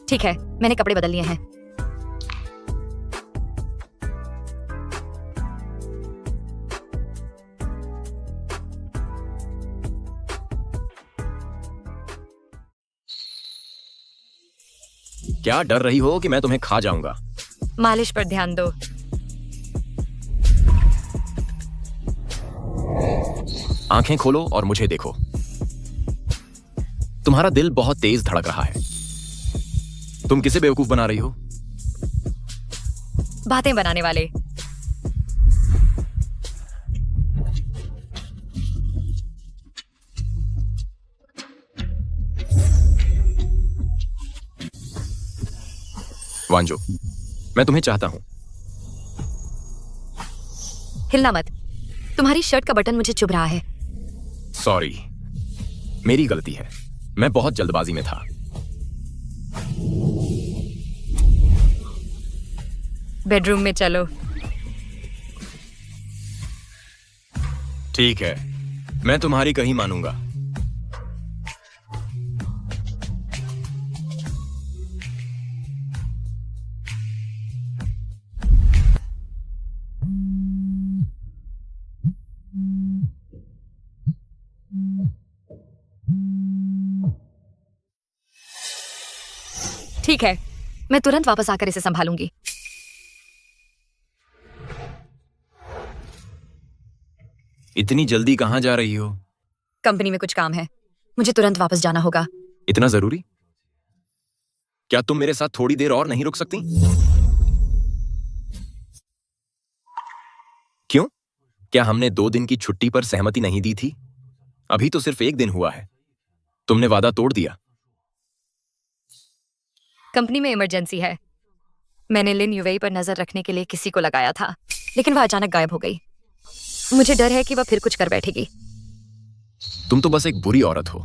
ठीक है, मैंने कपड़े बदल लिए हैं। क्या डर रही हो कि मैं तुम्हें खा जाऊंगा? मालिश पर ध्यान दो। आंखें खोलो और मुझे देखो। तुम्हारा दिल बहुत तेज धड़क रहा है। तुम किसे बेवकूफ बना रही हो? बातें बनाने वाले। वांजो, मैं तुम्हें चाहता हूं। हिलना मत, तुम्हारी शर्ट का बटन मुझे चुभ रहा है। सॉरी, मेरी गलती है। मैं बहुत जल्दबाजी में था। बेडरूम में चलो। ठीक है, मैं तुम्हारी कहीं मानूंगा। ठीक है, मैं तुरंत वापस आकर इसे संभालूंगी। इतनी जल्दी कहां जा रही हो? कंपनी में कुछ काम है, मुझे तुरंत वापस जाना होगा। इतना जरूरी? क्या तुम मेरे साथ थोड़ी देर और नहीं रुक सकती? क्यों? क्या हमने 2 दिन की छुट्टी पर सहमति नहीं दी थी? अभी तो सिर्फ 1 दिन हुआ है। तुमने वादा तोड़ दिया। कंपनी में इमरजेंसी है। मैंने लिन युवेई पर नजर रखने के लिए किसी को लगाया था, लेकिन वह अचानक गायब हो गई। मुझे डर है कि वह फिर कुछ कर बैठेगी। तुम तो बस एक बुरी औरत हो।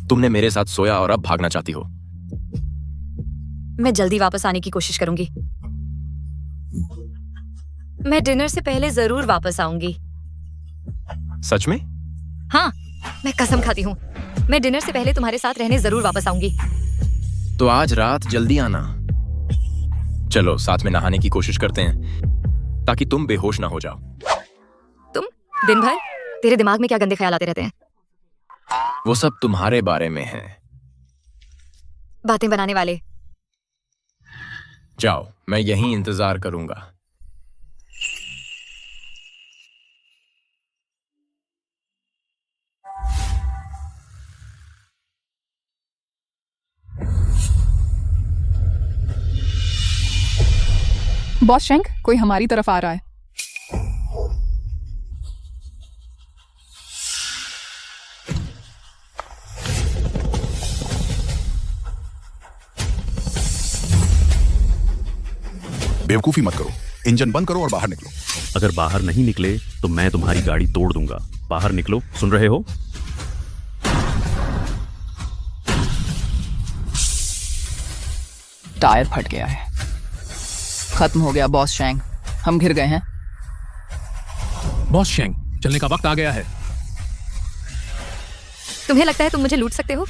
तुमने मेरे साथ सोया और अब भागना चाहती हो। मैं जल्दी वापस आने की कोशिश करूंगी। मैं डिनर से पहले जरूर वापस आऊंगी। सच में? हाँ, मैं कसम खाती हूँ। मैं डिनर से पहले तुम्हारे साथ रहने जरूर वापस आऊंगी। तो आज रात जल्दी आना। चलो साथ में नहाने की कोशिश करते हैं, ताकि तुम बेहोश ना हो जाओ। तुम दिन भर तेरे दिमाग में क्या गंदे ख्याल आते रहते हैं? वो सब तुम्हारे बारे में है। बातें बनाने वाले। जाओ, मैं यहीं इंतजार करूंगा। बॉस शेंग, कोई हमारी तरफ आ रहा है। बेवकूफी मत करो, इंजन बंद करो और बाहर निकलो। अगर बाहर नहीं निकले तो मैं तुम्हारी गाड़ी तोड़ दूंगा। बाहर निकलो, सुन रहे हो? टायर फट गया है। खत्म हो गया बॉस शेंग, हम घिर गए हैं। बॉस शेंग, चलने का वक्त आ गया है। तुम्हें लगता है तुम मुझे लूट सकते हो?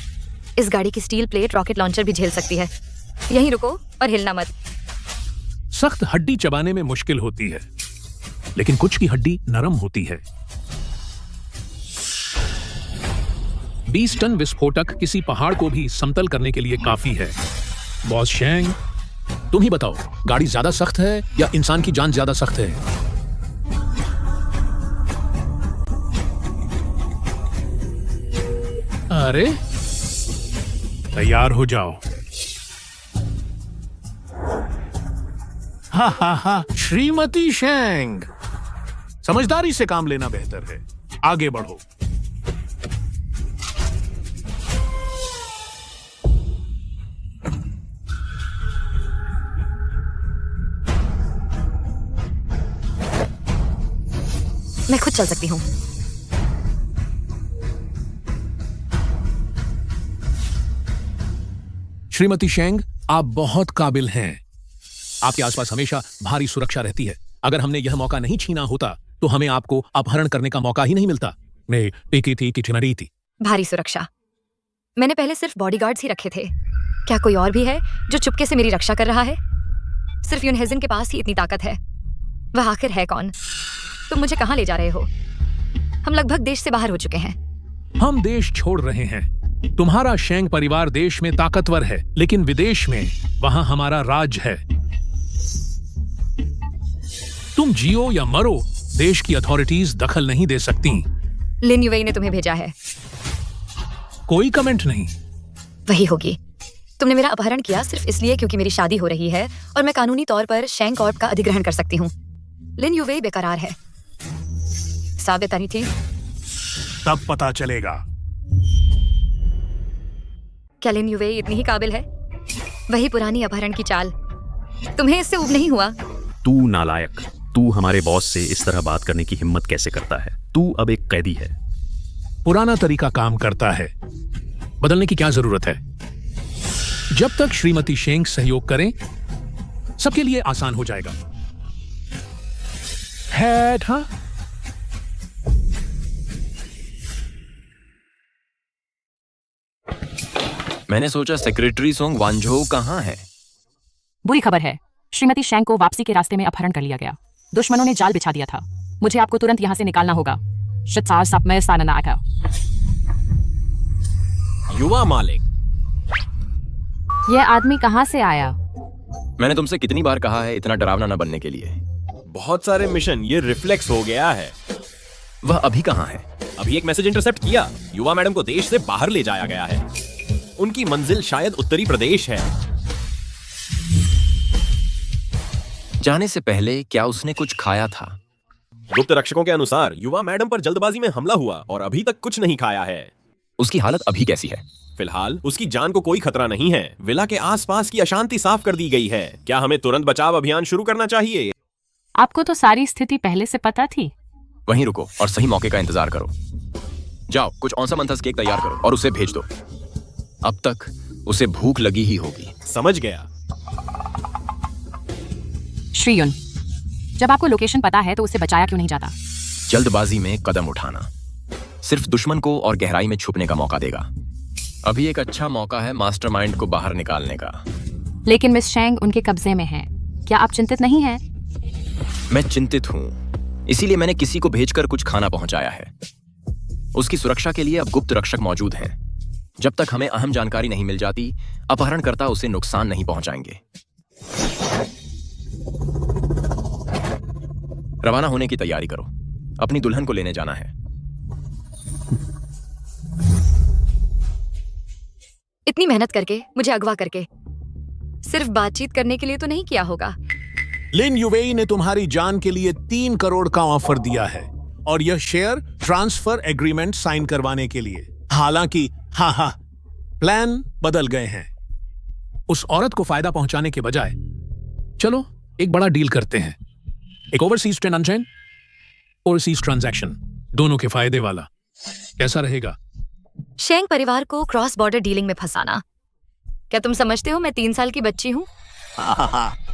इस गाड़ी की स्टील प्लेट रॉकेट लॉन्चर भी झेल सकती है। यहीं रुको और हिलना मत। सख्त हड्डी चबाने में मुश्किल होती है, लेकिन कुछ की हड्डी नरम होती है। 20 टन विस्फोटक किसी पहाड़ को भी समतल करने के लिए काफी है। बॉस शेंग, तुम ही बताओ, गाड़ी ज्यादा सख्त है या इंसान की जान ज्यादा सख्त है? अरे, तैयार हो जाओ। हा हा हा, श्रीमती शेंग, समझदारी से काम लेना बेहतर है। आगे बढ़ो। मैं खुद चल सकती हूँ। श्रीमती शेंग, आप बहुत काबिल हैं। आपके आसपास हमेशा भारी सुरक्षा रहती है। अगर हमने यह मौका नहीं छीना होता तो हमें आपको अपहरण करने का मौका ही नहीं मिलता। मैं टीकी थी कि चिमरी थी। भारी सुरक्षा? मैंने पहले सिर्फ बॉडीगार्ड्स ही रखे थे। क्या कोई और भी है जो चुपके से मेरी रक्षा कर रहा है? सिर्फ यून हेजन के पास ही इतनी ताकत है। वह आखिर है कौन? तुम मुझे कहाँ ले जा रहे हो? हम लगभग देश से बाहर हो चुके हैं। हम देश छोड़ रहे हैं। तुम्हारा शेंग परिवार देश में ताकतवर है, लेकिन विदेश में वहां हमारा राज है। तुम जियो या मरो, देश की अथॉरिटीज दखल नहीं दे सकती। लिन युवेई ने तुम्हें भेजा है। कोई कमेंट नहीं। वही होगी। तुमने मेरा अपहरण किया सिर्फ इसलिए क्योंकि मेरी शादी हो रही है और मैं कानूनी तौर पर शेंग कॉर्प का अधिग्रहण कर सकती हूँ। लिन युवेई बेकरार है। साबित नहीं थी? तब पता चलेगा। क्या लिन युवेई इतनी ही काबिल है? वही पुरानी अपहरण की चाल। तुम्हें इससे ऊब नहीं हुआ? तू नालायक, तू हमारे बॉस से इस तरह बात करने की हिम्मत कैसे करता है? तू अब एक कैदी है। पुराना तरीका काम करता है, बदलने की क्या जरूरत है? जब तक श्रीमती शेंग सहयोग करें, सबके लिए आसान हो जाएगा। हेड, हाँ? मैंने सोचा सेक्रेटरी सोंग वांझो कहाँ है। बुरी खबर है, श्रीमती शेंग को वापसी के रास्ते में अपहरण कर लिया गया। दुश्मनों ने जाल बिछा दिया था। मुझे आपको तुरंत यहाँ से निकालना होगा। युवा मालिक, यह आदमी कहाँ से आया? मैंने तुमसे कितनी बार कहा है इतना डरावना न बनने के लिए। बहुत सारे मिशन, ये रिफ्लेक्स हो गया है। वह अभी कहाँ है? अभी एक मैसेज इंटरसेप्ट किया। युवा मैडम को देश से बाहर ले जाया गया है। उनकी मंजिल शायद उत्तरी प्रदेश है। जाने से पहले क्या उसने कुछ खाया था? गुप्त रक्षकों के अनुसार युवा मैडम पर जल्दबाजी में हमला हुआ और अभी तक कुछ नहीं खाया है। उसकी हालत अभी कैसी है? फिलहाल उसकी जान को कोई खतरा नहीं है। विला के आसपास की अशांति साफ कर दी गई है। क्या हमें तुरंत बचाव अभियान शुरू करना चाहिए? आपको तो सारी स्थिति पहले से पता थी। वहीं रुको और सही मौके का इंतजार करो। जाओ, कुछ औंसा मंथस केक तैयार करो और उसे भेज दो। अब तक उसे भूख लगी ही होगी। समझ गया। श्रीयुन, जब आपको लोकेशन पता है तो उसे बचाया क्यों नहीं जाता? जल्दबाजी में कदम उठाना सिर्फ दुश्मन को और गहराई में छुपने का मौका देगा। अभी एक अच्छा मौका है मास्टरमाइंड को बाहर निकालने का। लेकिन मिस शेंग उनके कब्जे में है। क्या आप चिंतित नहीं हैं? मैं चिंतित हूँ, इसीलिए मैंने किसी को भेजकर कुछ खाना पहुंचाया है। उसकी सुरक्षा के लिए अब गुप्त रक्षक मौजूद हैं। जब तक हमें अहम जानकारी नहीं मिल जाती, अपहरणकर्ता उसे नुकसान नहीं पहुंचाएंगे। रवाना होने की तैयारी करो, अपनी दुल्हन को लेने जाना है। इतनी मेहनत करके, मुझे अगवा करके, सिर्फ बातचीत करने के लिए तो नहीं किया होगा। लिन युवेई ने तुम्हारी जान के लिए 3 करोड़ का ऑफर दिया है और यह शेयर ट्रांसफर एग्रीमेंट साइन करवाने के लिए। हालांकि हाँ, प्लान बदल गए हैं। उस औरत को फायदा पहुंचाने के बजाय चलो एक बड़ा डील करते हैं, एक ओवरसीज ट्रांजैक्शन, ओवरसीज ट्रांजैक्शन, दोनों के फायदे वाला। कैसा रहेगा? शेंग परिवार को क्रॉस बॉर्डर डीलिंग में फंसाना। क्या तुम समझते हो मैं 3 साल की बच्ची हूँ?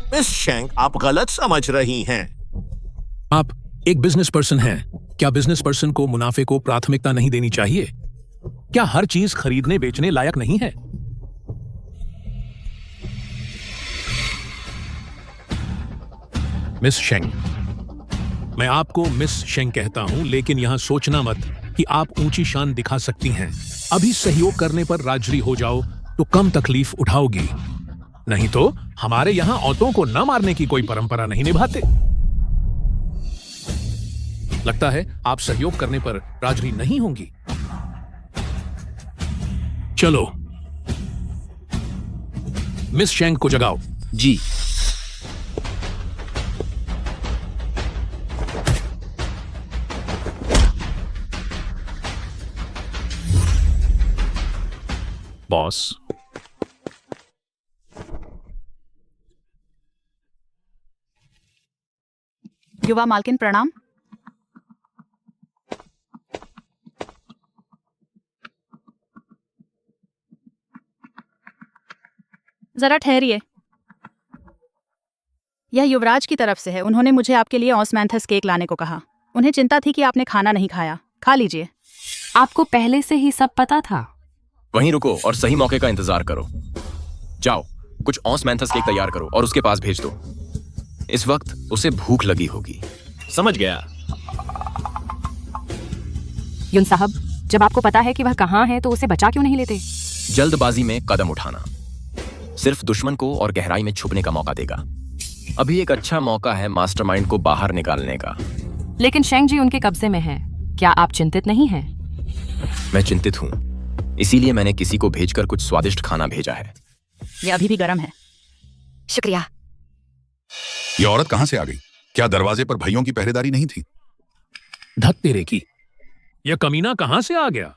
मिस शेंग, आप गलत समझ रही हैं। आप एक बिजनेस पर्सन हैं। क्या बिजनेस पर्सन को मुनाफे को प्राथमिकता नहीं देनी चाहिए? क्या हर चीज खरीदने बेचने लायक नहीं है? मिस शेंग, मैं आपको मिस शेंग कहता हूं, लेकिन यहां सोचना मत कि आप ऊंची शान दिखा सकती हैं। अभी सहयोग करने पर राजरी हो जाओ तो कम तकलीफ उठाओगी, नहीं तो हमारे यहां औरतों को न मारने की कोई परंपरा नहीं निभाते। लगता है आप सहयोग करने पर राजरी नहीं होंगी। चलो मिस शेंग को जगाओ। जी। बॉस, युवा मालकिन प्रणाम। जरा ठहरिए। यह युवराज की तरफ से है। उन्होंने मुझे आपके लिए ऑस्मैंथस केक लाने को कहा। उन्हें चिंता थी कि आपने खाना नहीं खाया। खा लीजिए। आपको पहले से ही सब पता था? वहीं रुको और सही मौके का इंतजार करो। जाओ कुछ ऑस्मैंथस केक तैयार करो और उसके पास भेज दो। इस वक्त उसे भूख लगी होगी। समझ गया। युन साहब, जब आपको पता है कि वह कहाँ है तो उसे बचा क्यों नहीं लेते? जल्दबाजी में कदम उठाना सिर्फ दुश्मन को और गहराई में छुपने का मौका देगा। अभी एक अच्छा मौका है मास्टरमाइंड को बाहर निकालने का। लेकिन शेंग जी उनके कब्जे में है। क्या आप चिंतित नहीं हैं? मैं चिंतित हूँ, इसीलिए मैंने किसी को भेजकर कुछ स्वादिष्ट खाना भेजा है। यह अभी भी गर्म है। शुक्रिया। ये औरत कहां से आ गई? क्या दरवाजे पर भाइयों की पहरेदारी नहीं थी? धत तेरे की, यह कमीना कहां से आ गया?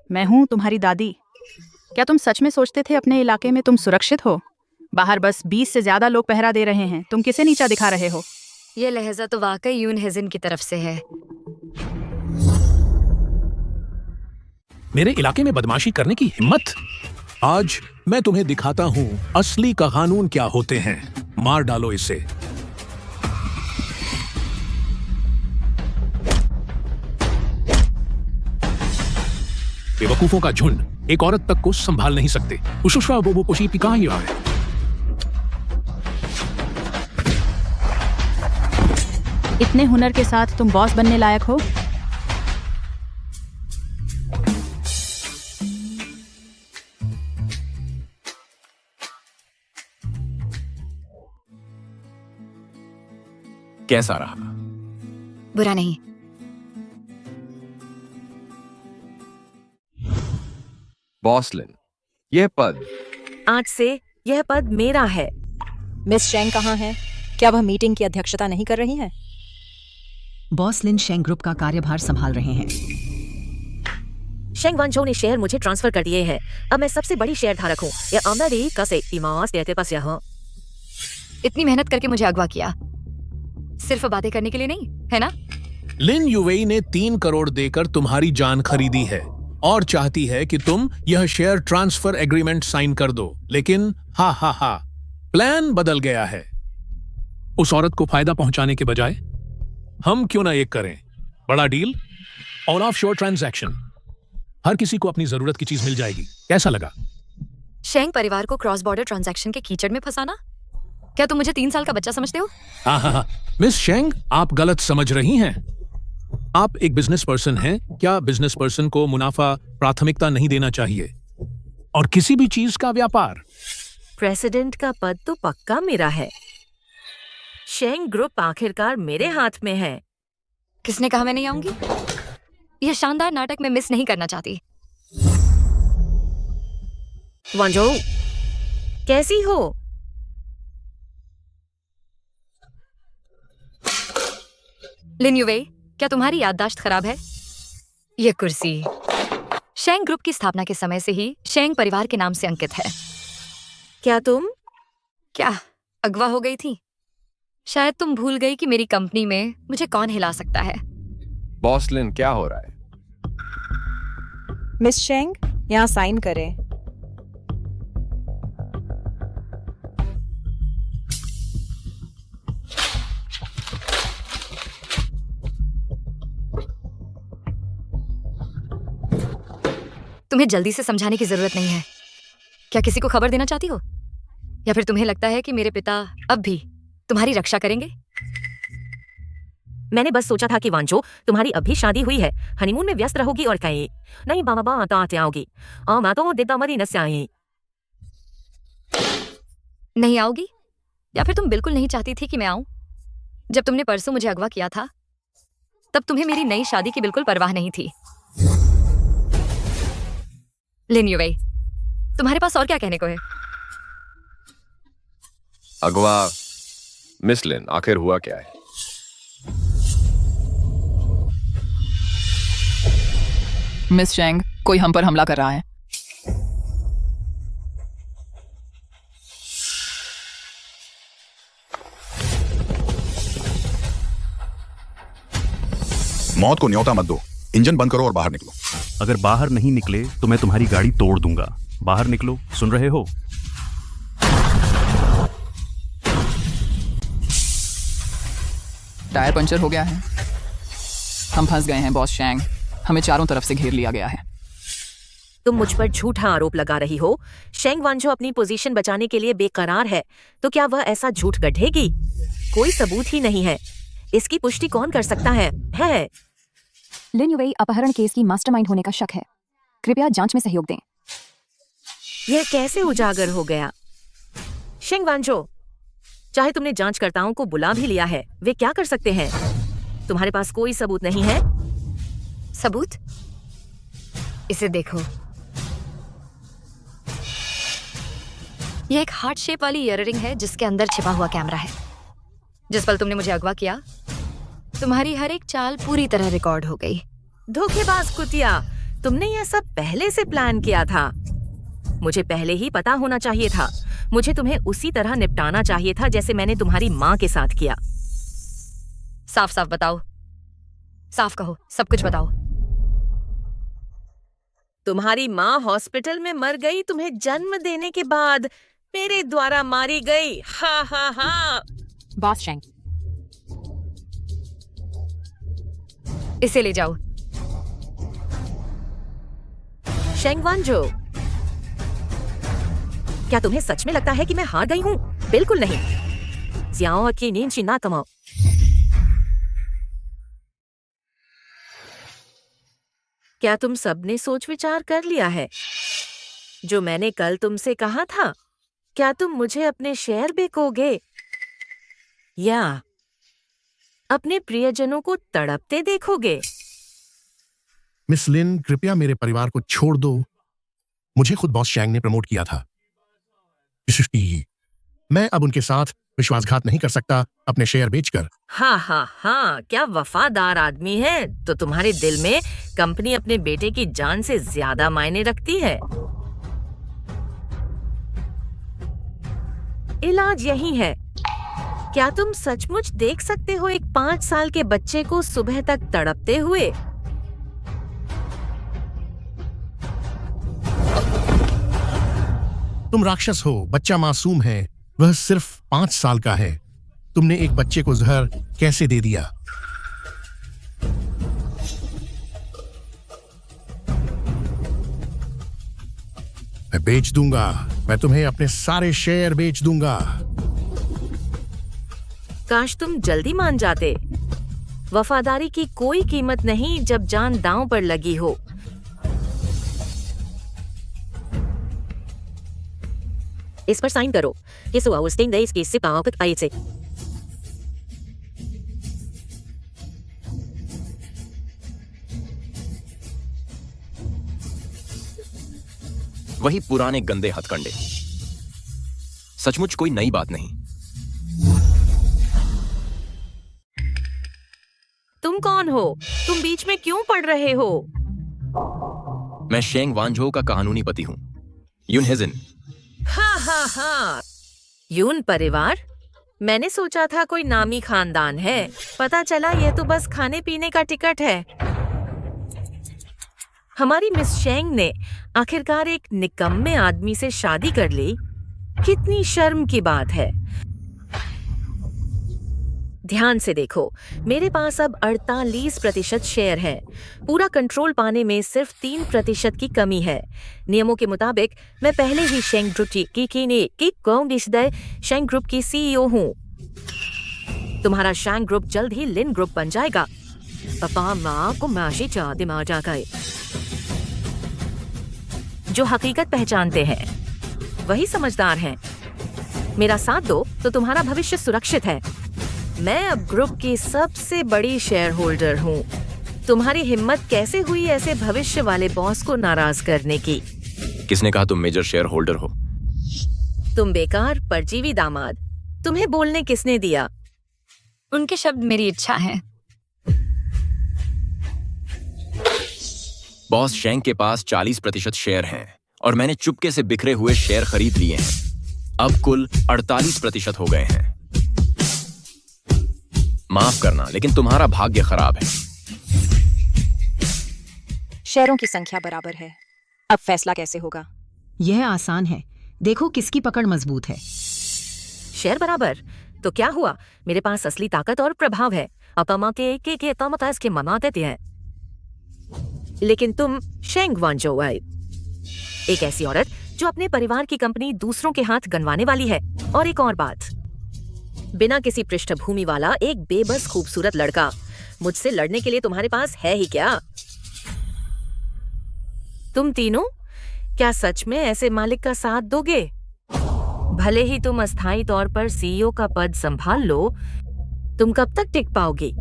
मैं हूँ तुम्हारी दादी। क्या तुम सच में सोचते थे अपने इलाके में तुम सुरक्षित हो? बाहर बस 20 से ज्यादा लोग पहरा दे रहे हैं। तुम किसे नीचा दिखा रहे हो? ये लहजा तो वाकई यून हेजिन की तरफ से है। मेरे इलाके में बदमाशी करने की हिम्मत? आज मैं तुम्हें दिखाता हूं असली का कानून क्या होते हैं। मार डालो इसे। बेवकूफों का झुंड एक औरत तक को संभाल नहीं सकते। उशुशवा बोबो पोशी पिकाई है। इतने हुनर के साथ तुम बॉस बनने लायक हो? कैसा रहा? बुरा नहीं। बॉस लिन, यह पद आज से यह पद मेरा है। मिस शेंग कहाँ है? क्या वह मीटिंग की अध्यक्षता नहीं कर रही हैं? बॉस लिन शेंग ग्रुप का कार्यभार संभाल रहे हैं। शेंग वांझो ने शेयर मुझे ट्रांसफर कर दिए हैं। अब मैं सबसे बड़ी शेयर धारक हूँ। यह आमदनी कसे इमास तेरे पास यहाँ। इतनी मेहनत करके मुझे अगवा किया, सिर्फ बातें करने के लिए नहीं, है ना? लिन युवेई ने 3 करोड़ देकर तुम्हारी जान खरीदी है और चाहती है कि तुम यह शेयर ट्रांसफर एग्रीमेंट साइन कर दो। लेकिन हा, प्लान बदल गया है। उस औरत को फायदा पहुंचाने के बजाय हम क्यों ना एक करें बड़ा डील और ऑफ शोर ट्रांजैक्शन। हर किसी को अपनी जरूरत की चीज मिल जाएगी। कैसा लगा? शेंग परिवार को क्रॉस बॉर्डर ट्रांजैक्शन के कीचड़ में फंसाना? क्या तुम मुझे 3 साल का बच्चा समझते हो? हाँ, मिस शेंग, आप गलत समझ रही हैं। आप एक बिजनेस पर्सन हैं। क्या बिजनेस पर्सन को मुनाफा प्राथमिकता नहीं देना चाहिए और किसी भी चीज का व्यापार? प्रेसिडेंट का पद तो पक्का मेरा है। शेंग ग्रुप आखिरकार मेरे हाथ में है। किसने कहा मैं नहीं आऊंगी? यह शानदार नाटक में मिस नहीं करना चाहती। वांझो, कैसी हो? लिन युवे, क्या तुम्हारी याददाश्त खराब है? ये कुर्सी शेंग ग्रुप की स्थापना के समय से ही शेंग परिवार के नाम से अंकित है। क्या तुम क्या अगवा हो गई थी? शायद तुम भूल गई कि मेरी कंपनी में मुझे कौन हिला सकता है। बॉस लिन, क्या हो रहा है? मिस शेंग, यहाँ साइन करें। तुम्हें जल्दी से समझाने की जरूरत नहीं है। क्या किसी को खबर देना चाहती हो, या फिर तुम्हें लगता है कि मेरे पिता अब भी तुम्हारी रक्षा करेंगे? मैंने बस सोचा था कि वांचो, तुम्हारी अभी शादी हुई है, हनीमून में व्यस्त रहोगी और कहीं नहीं बाबा आते आओगी और मैं तो देता मरी न आई। नहीं आओगी? या फिर तुम बिल्कुल नहीं चाहती थी कि मैं आऊं? जब तुमने परसों मुझे अगवा किया था तब तुम्हें मेरी नई शादी की बिल्कुल परवाह नहीं थी। लिन युवे, तुम्हारे पास और क्या कहने को है? अगवा मिस लिन, आखिर हुआ क्या है? मिस शेंग, कोई हम पर हमला कर रहा है। मौत को न्योता मत दो। इंजन बंद करो और बाहर निकलो। अगर बाहर नहीं निकले तो मैं तुम्हारी गाड़ी तोड़ दूंगा। बाहर निकलो, सुन रहे हो? टायर पंचर हो गया है। हम फंस गए हैं बॉस शेंग। हमें चारों तरफ से घेर लिया गया है। तुम मुझ पर झूठा आरोप लगा रही हो। शेंग वांचो अपनी पोजीशन बचाने के लिए बेकरार है, तो क्या वह ऐसा झूठ गढ़ेगी? कोई सबूत ही नहीं है। इसकी पुष्टि कौन कर सकता है? लिन युवे अपहरण केस की मास्टरमाइंड होने का शक है। कृपया जांच में सहयोग दें। यह कैसे उजागर हो गया? शेंग वांचो, चाहे तुमने जांचकर्ताओं को बुला भी लिया है, वे क्या कर सकते हैं? तुम्हारे पास कोई सबूत नहीं है। सबूत? इसे देखो। यह एक हार्ट शेप वाली ईयररिंग है जिसके अंदर छिपा हुआ कैमरा है। जिस पल तुमने मुझे अगवा किया, तुम्हारी हर एक चाल पूरी तरह रिकॉर्ड हो गई। धोखेबाज कुतिया, तुमने यह सब पहले से प्लान किया था। मुझे पहले ही पता होना चाहिए था। मुझे तुम्हें उसी तरह निपटाना चाहिए था जैसे मैंने तुम्हारी माँ के साथ किया। साफ साफ बताओ, साफ कहो, सब कुछ बताओ। तुम्हारी माँ हॉस्पिटल में मर गई तुम्हें जन्म देने के बाद, मेरे द्वारा मारी गई। हा हा हा। बॉस शेंग, इसे ले जाओ। शेंग वांचो, क्या तुम्हें सच में लगता है कि मैं हार गई हूँ? बिल्कुल नहीं। ज़ियाओ की नींद ना कमाओ। क्या तुम सबने सोच विचार कर लिया है जो मैंने कल तुमसे कहा था? क्या तुम मुझे अपने शेयर बेचोगे या अपने प्रियजनों को तड़पते देखोगे? मिस लिन, कृपया मेरे परिवार को छोड़ दो। मुझे खुद बॉस शेंग ने प्रमोट किया था। मैं अब उनके साथ विश्वासघात नहीं कर सकता अपने शेयर बेचकर। हाँ हाँ हाँ, क्या वफादार आदमी है। तो तुम्हारे दिल में कंपनी अपने बेटे की जान से ज्यादा मायने रखती है। इलाज यही है। क्या तुम सचमुच देख सकते हो एक 5 साल के बच्चे को सुबह तक तड़पते हुए? तुम राक्षस हो, बच्चा मासूम है, वह सिर्फ 5 साल का है। तुमने एक बच्चे को जहर कैसे दे दिया? मैं बेच दूंगा। मैं तुम्हें अपने सारे शेयर बेच दूंगा। काश तुम जल्दी मान जाते। वफादारी की कोई कीमत नहीं जब जान दांव पर लगी हो। इस पर साइन करो। Isso é o Sting Days que se paga aí से। वही पुराने गंदे हथकंडे। सचमुच कोई नई बात नहीं। तुम कौन हो? तुम बीच में क्यों पड़ रहे हो? मैं शेंग वांझो का कानूनी पति हूँ, युन हेजिन। हा। यून परिवार? मैंने सोचा था कोई नामी खानदान है, पता चला यह तो बस खाने पीने का टिकट है। हमारी मिस शेंग ने आखिरकार एक निकम्मे आदमी से शादी कर ली। कितनी शर्म की बात है। ध्यान से देखो, मेरे पास अब 48% शेयर है। पूरा कंट्रोल पाने में सिर्फ 3% की कमी है। नियमों के मुताबिक मैं पहले ही शेंग ग्रुप की शेंग ग्रुप की CEO हूँ। तुम्हारा शेंग ग्रुप जल्द ही लिन ग्रुप बन जाएगा। पापा माँ को माशी चा दिमाग आ गए। जो हकीकत पहचानते हैं वही समझदार हैं। मेरा साथ दो तो तुम्हारा भविष्य सुरक्षित है। मैं अब ग्रुप की सबसे बड़ी शेयर होल्डर हूँ। तुम्हारी हिम्मत कैसे हुई ऐसे भविष्य वाले बॉस को नाराज करने की? किसने कहा तुम मेजर शेयर होल्डर हो? तुम बेकार परजीवी दामाद, तुम्हें बोलने किसने दिया? उनके शब्द मेरी इच्छा है। बॉस शेंग के पास 40% शेयर हैं और मैंने चुपके से बिखरे हुए शेयर खरीद लिए हैं। अब कुल 48% हो गए हैं। माफ करना, लेकिन तुम्हारा भाग्य खराब है। शेयरों की संख्या बराबर है, अब फैसला कैसे होगा? यह आसान है, देखो किसकी पकड़ मजबूत है। शेयर बराबर तो क्या हुआ? मेरे पास असली ताकत और प्रभाव है। अपमा के तमताज के मना देते हैं। लेकिन तुम शेंग वांझो आई, एक ऐसी औरत जो अपने परिवार की कंपनी दूसरों के हाथ गंवाने वाली है। और एक और बात, बिना किसी पृष्ठभूमि वाला एक बेबस खूबसूरत लड़का मुझसे लड़ने के लिए तुम्हारे पास है ही क्या? तुम तीनों क्या सच में ऐसे मालिक का साथ दोगे? भले ही तुम अस्थायी तौर पर CEO का पद संभाल लो, तुम कब तक टिक पाओगी?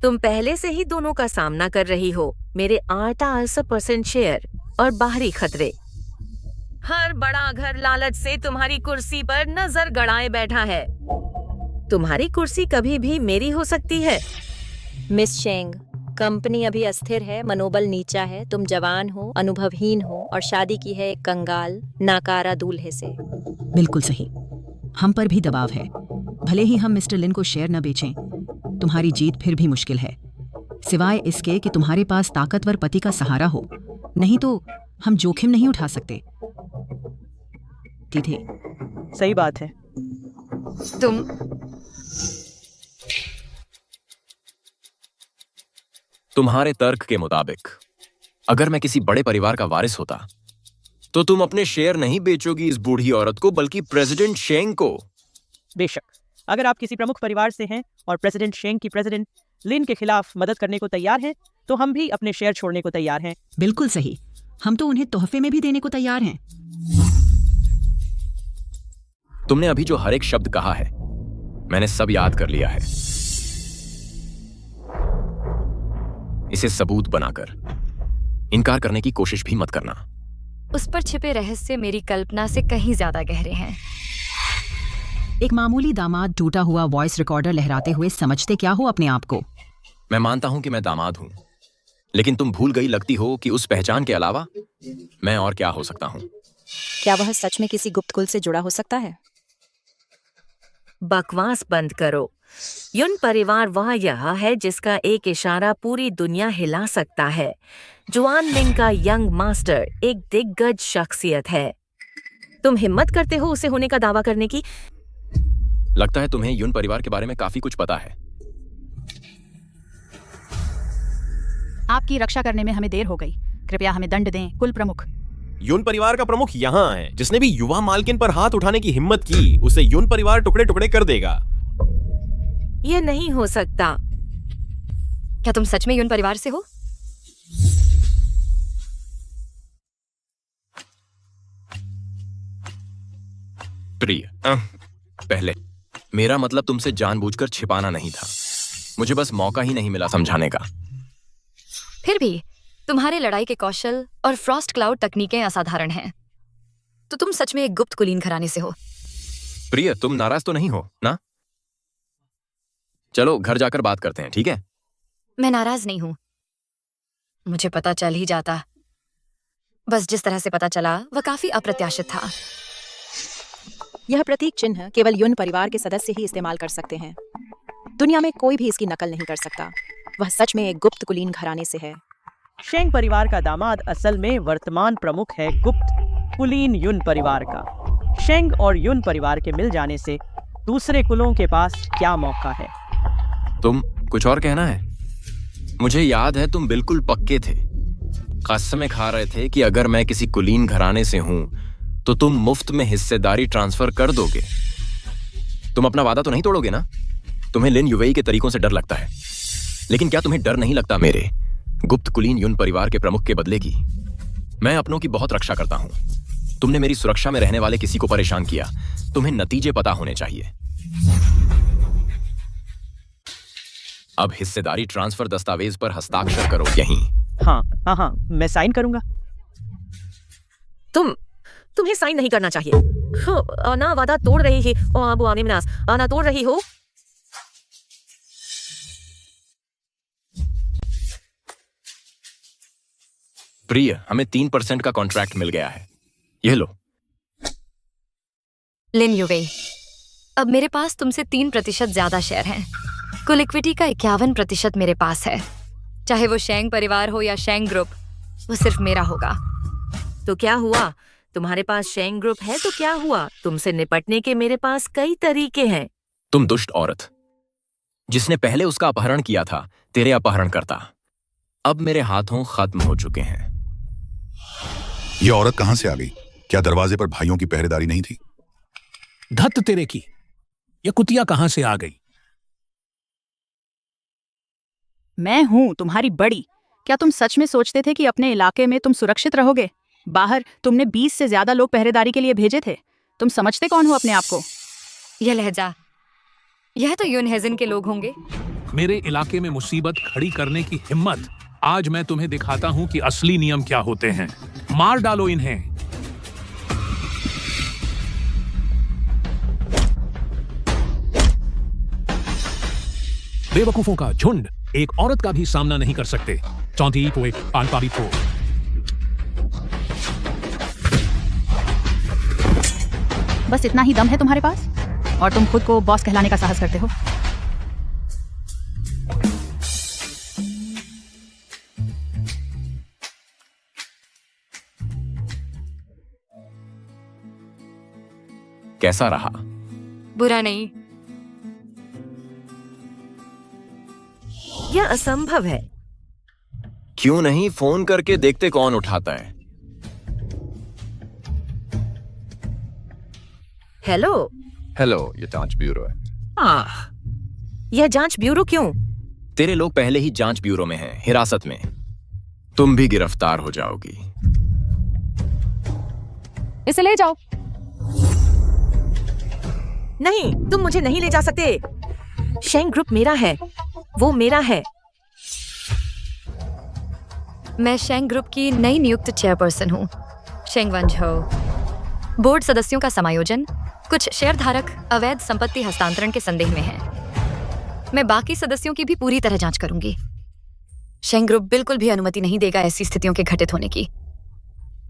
तुम पहले से ही दोनों का सामना कर रही हो, मेरे 48% शेयर और बाहरी खतरे। हर बड़ा घर लालच से तुम्हारी कुर्सी पर नजर गड़ाए बैठा है। तुम्हारी कुर्सी कभी भी मेरी हो सकती है। मिस शेंग, कंपनी अभी अस्थिर है, मनोबल नीचा है, तुम जवान हो, अनुभवहीन हो और शादी की है एक कंगाल नाकारा दूल्हे से। बिल्कुल सही, हम पर भी दबाव है। भले ही हम मिस्टर लिन को शेयर न बेचें, तुम्हारी जीत फिर भी मुश्किल है, सिवाय इसके कि तुम्हारे पास ताकतवर पति का सहारा हो। नहीं तो हम जोखिम नहीं उठा सकते। दीदी, सही बात है। तुम्हारे तर्क के मुताबिक अगर मैं किसी बड़े परिवार का वारिस होता तो तुम अपने शेयर नहीं बेचोगी इस बूढ़ी औरत को, बल्कि प्रेसिडेंट शेंग को। बेशक, अगर आप किसी प्रमुख परिवार से हैं और प्रेसिडेंट शेंग की प्रेसिडेंट लिन के खिलाफ मदद करने को तैयार हैं, तो हम भी अपने शेयर छोड़ने को तैयार हैं। बिल्कुल सही, हम तो उन्हें तोहफे में भी देने को तैयार हैं। तुमने अभी जो हर एक शब्द कहा है मैंने सब याद कर लिया है। इसे सबूत बनाकर इनकार करने की कोशिश भी मत करना। उस पर छिपे रहस्य मेरी कल्पना से कहीं ज्यादा गहरे हैं। एक मामूली दामाद टूटा हुआ वॉइस रिकॉर्डर लहराते हुए समझते क्या हो अपने आप को? मैं मानता हूं कि मैं दामाद हूं, लेकिन तुम भूल गई लगती हो कि उस पहचान के अलावा मैं और क्या हो सकता हूं। क्या वह सच में किसी गुप्त कुल से जुड़ा हो सकता है? बकवास बंद करो। युन परिवार वह यह है जिसका एक इशारा पूरी दुनिया हिला सकता है। जुआन मिंग का यंग मास्टर एक दिग्गज शख्सियत है। तुम हिम्मत करते हो उसे होने का दावा करने की? लगता है तुम्हें युन परिवार के बारे में काफी कुछ पता है। आपकी रक्षा करने में हमें देर हो गई, कृपया हमें दंड दें, कुल प्रमुख। युन परिवार का प्रमुख यहाँ है। जिसने भी युवा मालकिन पर हाथ उठाने की हिम्मत की, उसे युन परिवार टुकड़े टुकड़े कर देगा। यह नहीं हो सकता। क्या तुम सच में युन परिवार से हो? प्रिय, पहले मेरा मतलब तुमसे जानबूझकर छिपाना नहीं था। मुझे बस मौका ही नहीं मिला समझाने का। फिर भी तुम्हारे लड़ाई के कौशल और फ्रॉस्ट क्लाउड तकनीकें असाधारण हैं। तो तुम सच में एक गुप्त कुलीन घराने से हो। प्रिय, तुम नाराज तो नहीं हो ना? चलो घर जाकर बात करते हैं, ठीक है? मैं नाराज नहीं हूं। मुझे पता चल ही जाता। बस जिस तरह से पता चला वह काफी अप्रत्याशित था। यह प्रतीक चिन्ह केवल युन परिवार के सदस्य ही इस्तेमाल कर सकते हैं। दुनिया में कोई भी इसकी नकल नहीं कर सकता। वह सच में एक गुप्त कुलीन घराने से है। शेंग परिवार का दामाद असल में वर्तमान प्रमुख है गुप्त कुलीन युन परिवार का। शेंग और युन परिवार के मिल जाने से दूसरे कुलों के पास क्या मौका है? तुम कुछ और कहना है? मुझे याद है तुम बिल्कुल पक्के थे। कसमें खा रहे थे कि अगर मैं किसी कुलीन घराने से हूं तो तुम मुफ्त में हिस्सेदारी ट्रांसफर कर दोगे। तुम अपना वादा तो नहीं तोड़ोगे ना? तुम्हें लिन युवेई के तरीकों से डर लगता है, लेकिन क्या तुम्हें डर नहीं लगता मेरे गुप्त कुलीन युन परिवार के प्रमुख के बदले की? मैं अपनों की बहुत रक्षा करता हूं। तुमने मेरी सुरक्षा में रहने वाले किसी को परेशान किया, तुम्हें नतीजे पता होने चाहिए। अब हिस्सेदारी ट्रांसफर दस्तावेज पर हस्ताक्षर करो यहीं। हाँ, मैं साइन करूंगा। तुम्हें साइन नहीं करना चाहिए। ना वादा तोड़ रही है और अब आने मिनास ना तोड़ रही हो। प्रिय, हमें 3% का कॉन्ट्रैक्ट मिल गया है। यह लो। लिन युवेई, अब मेरे पास तुमसे 3% ज्यादा शेयर हैं। कुल इक्विटी का 51% मेरे पास है। चाहे वो शेंग परिवार हो या शेंग ग्रुप, वो सिर्फ मेरा होगा। तो क्या हुआ? तुम्हारे पास शेंग ग्रुप है तो क्या हुआ? तुमसे निपटने के मेरे पास कई तरीके हैं। तुम दुष्ट औरत, जिसने पहले उसका अपहरण किया था, तेरे अपहरणकर्ता अब मेरे हाथों खत्म हो चुके हैं। ये औरत कहां से आ गई? क्या दरवाजे पर भाइयों की पहरेदारी नहीं थी? धत तेरे की, ये कुतिया कहां से आ गई? मैं हूँ तुम्हारी बड़ी। क्या तुम सच में सोचते थे कि अपने इलाके में तुम सुरक्षित रहोगे? बाहर तुमने 20 से ज्यादा लोग पहरेदारी के लिए भेजे थे। तुम समझते कौन हो अपने आप को? यह लहजा, यह तो युन हेजिन के लोग होंगे। मेरे इलाके में मुसीबत खड़ी करने की हिम्मत, आज मैं तुम्हें दिखाता हूं कि असली नियम क्या होते हैं। मार डालो इन्हें। बेवकूफों का झुंड एक औरत का भी सामना नहीं कर सकते। चौथी को एक पानपाबी को। बस इतना ही दम है तुम्हारे पास और तुम खुद को बॉस कहलाने का साहस करते हो? कैसा रहा? बुरा नहीं। यह असंभव है। क्यों नहीं? फोन करके देखते कौन उठाता है। हेलो, ये जांच ब्यूरो है। यह जांच ब्यूरो क्यों? तेरे लोग पहले ही जांच ब्यूरो में हैं, हिरासत में। तुम भी गिरफ्तार हो जाओगी। इसे ले जाओ। नहीं, तुम मुझे नहीं ले जा सकते। शेंग ग्रुप मेरा है, वो मेरा है। मैं शेंग ग्रुप की नई नियुक्त चेयरपर्सन हूँ, शेंग वंझो। बोर्ड सदस्यों का समायोजन, कुछ शेयरधारक अवैध संपत्ति हस्तांतरण के संदेह में हैं। मैं बाकी सदस्यों की भी पूरी तरह जांच करूंगी। शेंग ग्रुप बिल्कुल भी अनुमति नहीं देगा ऐसी स्थितियों के घटित होने की।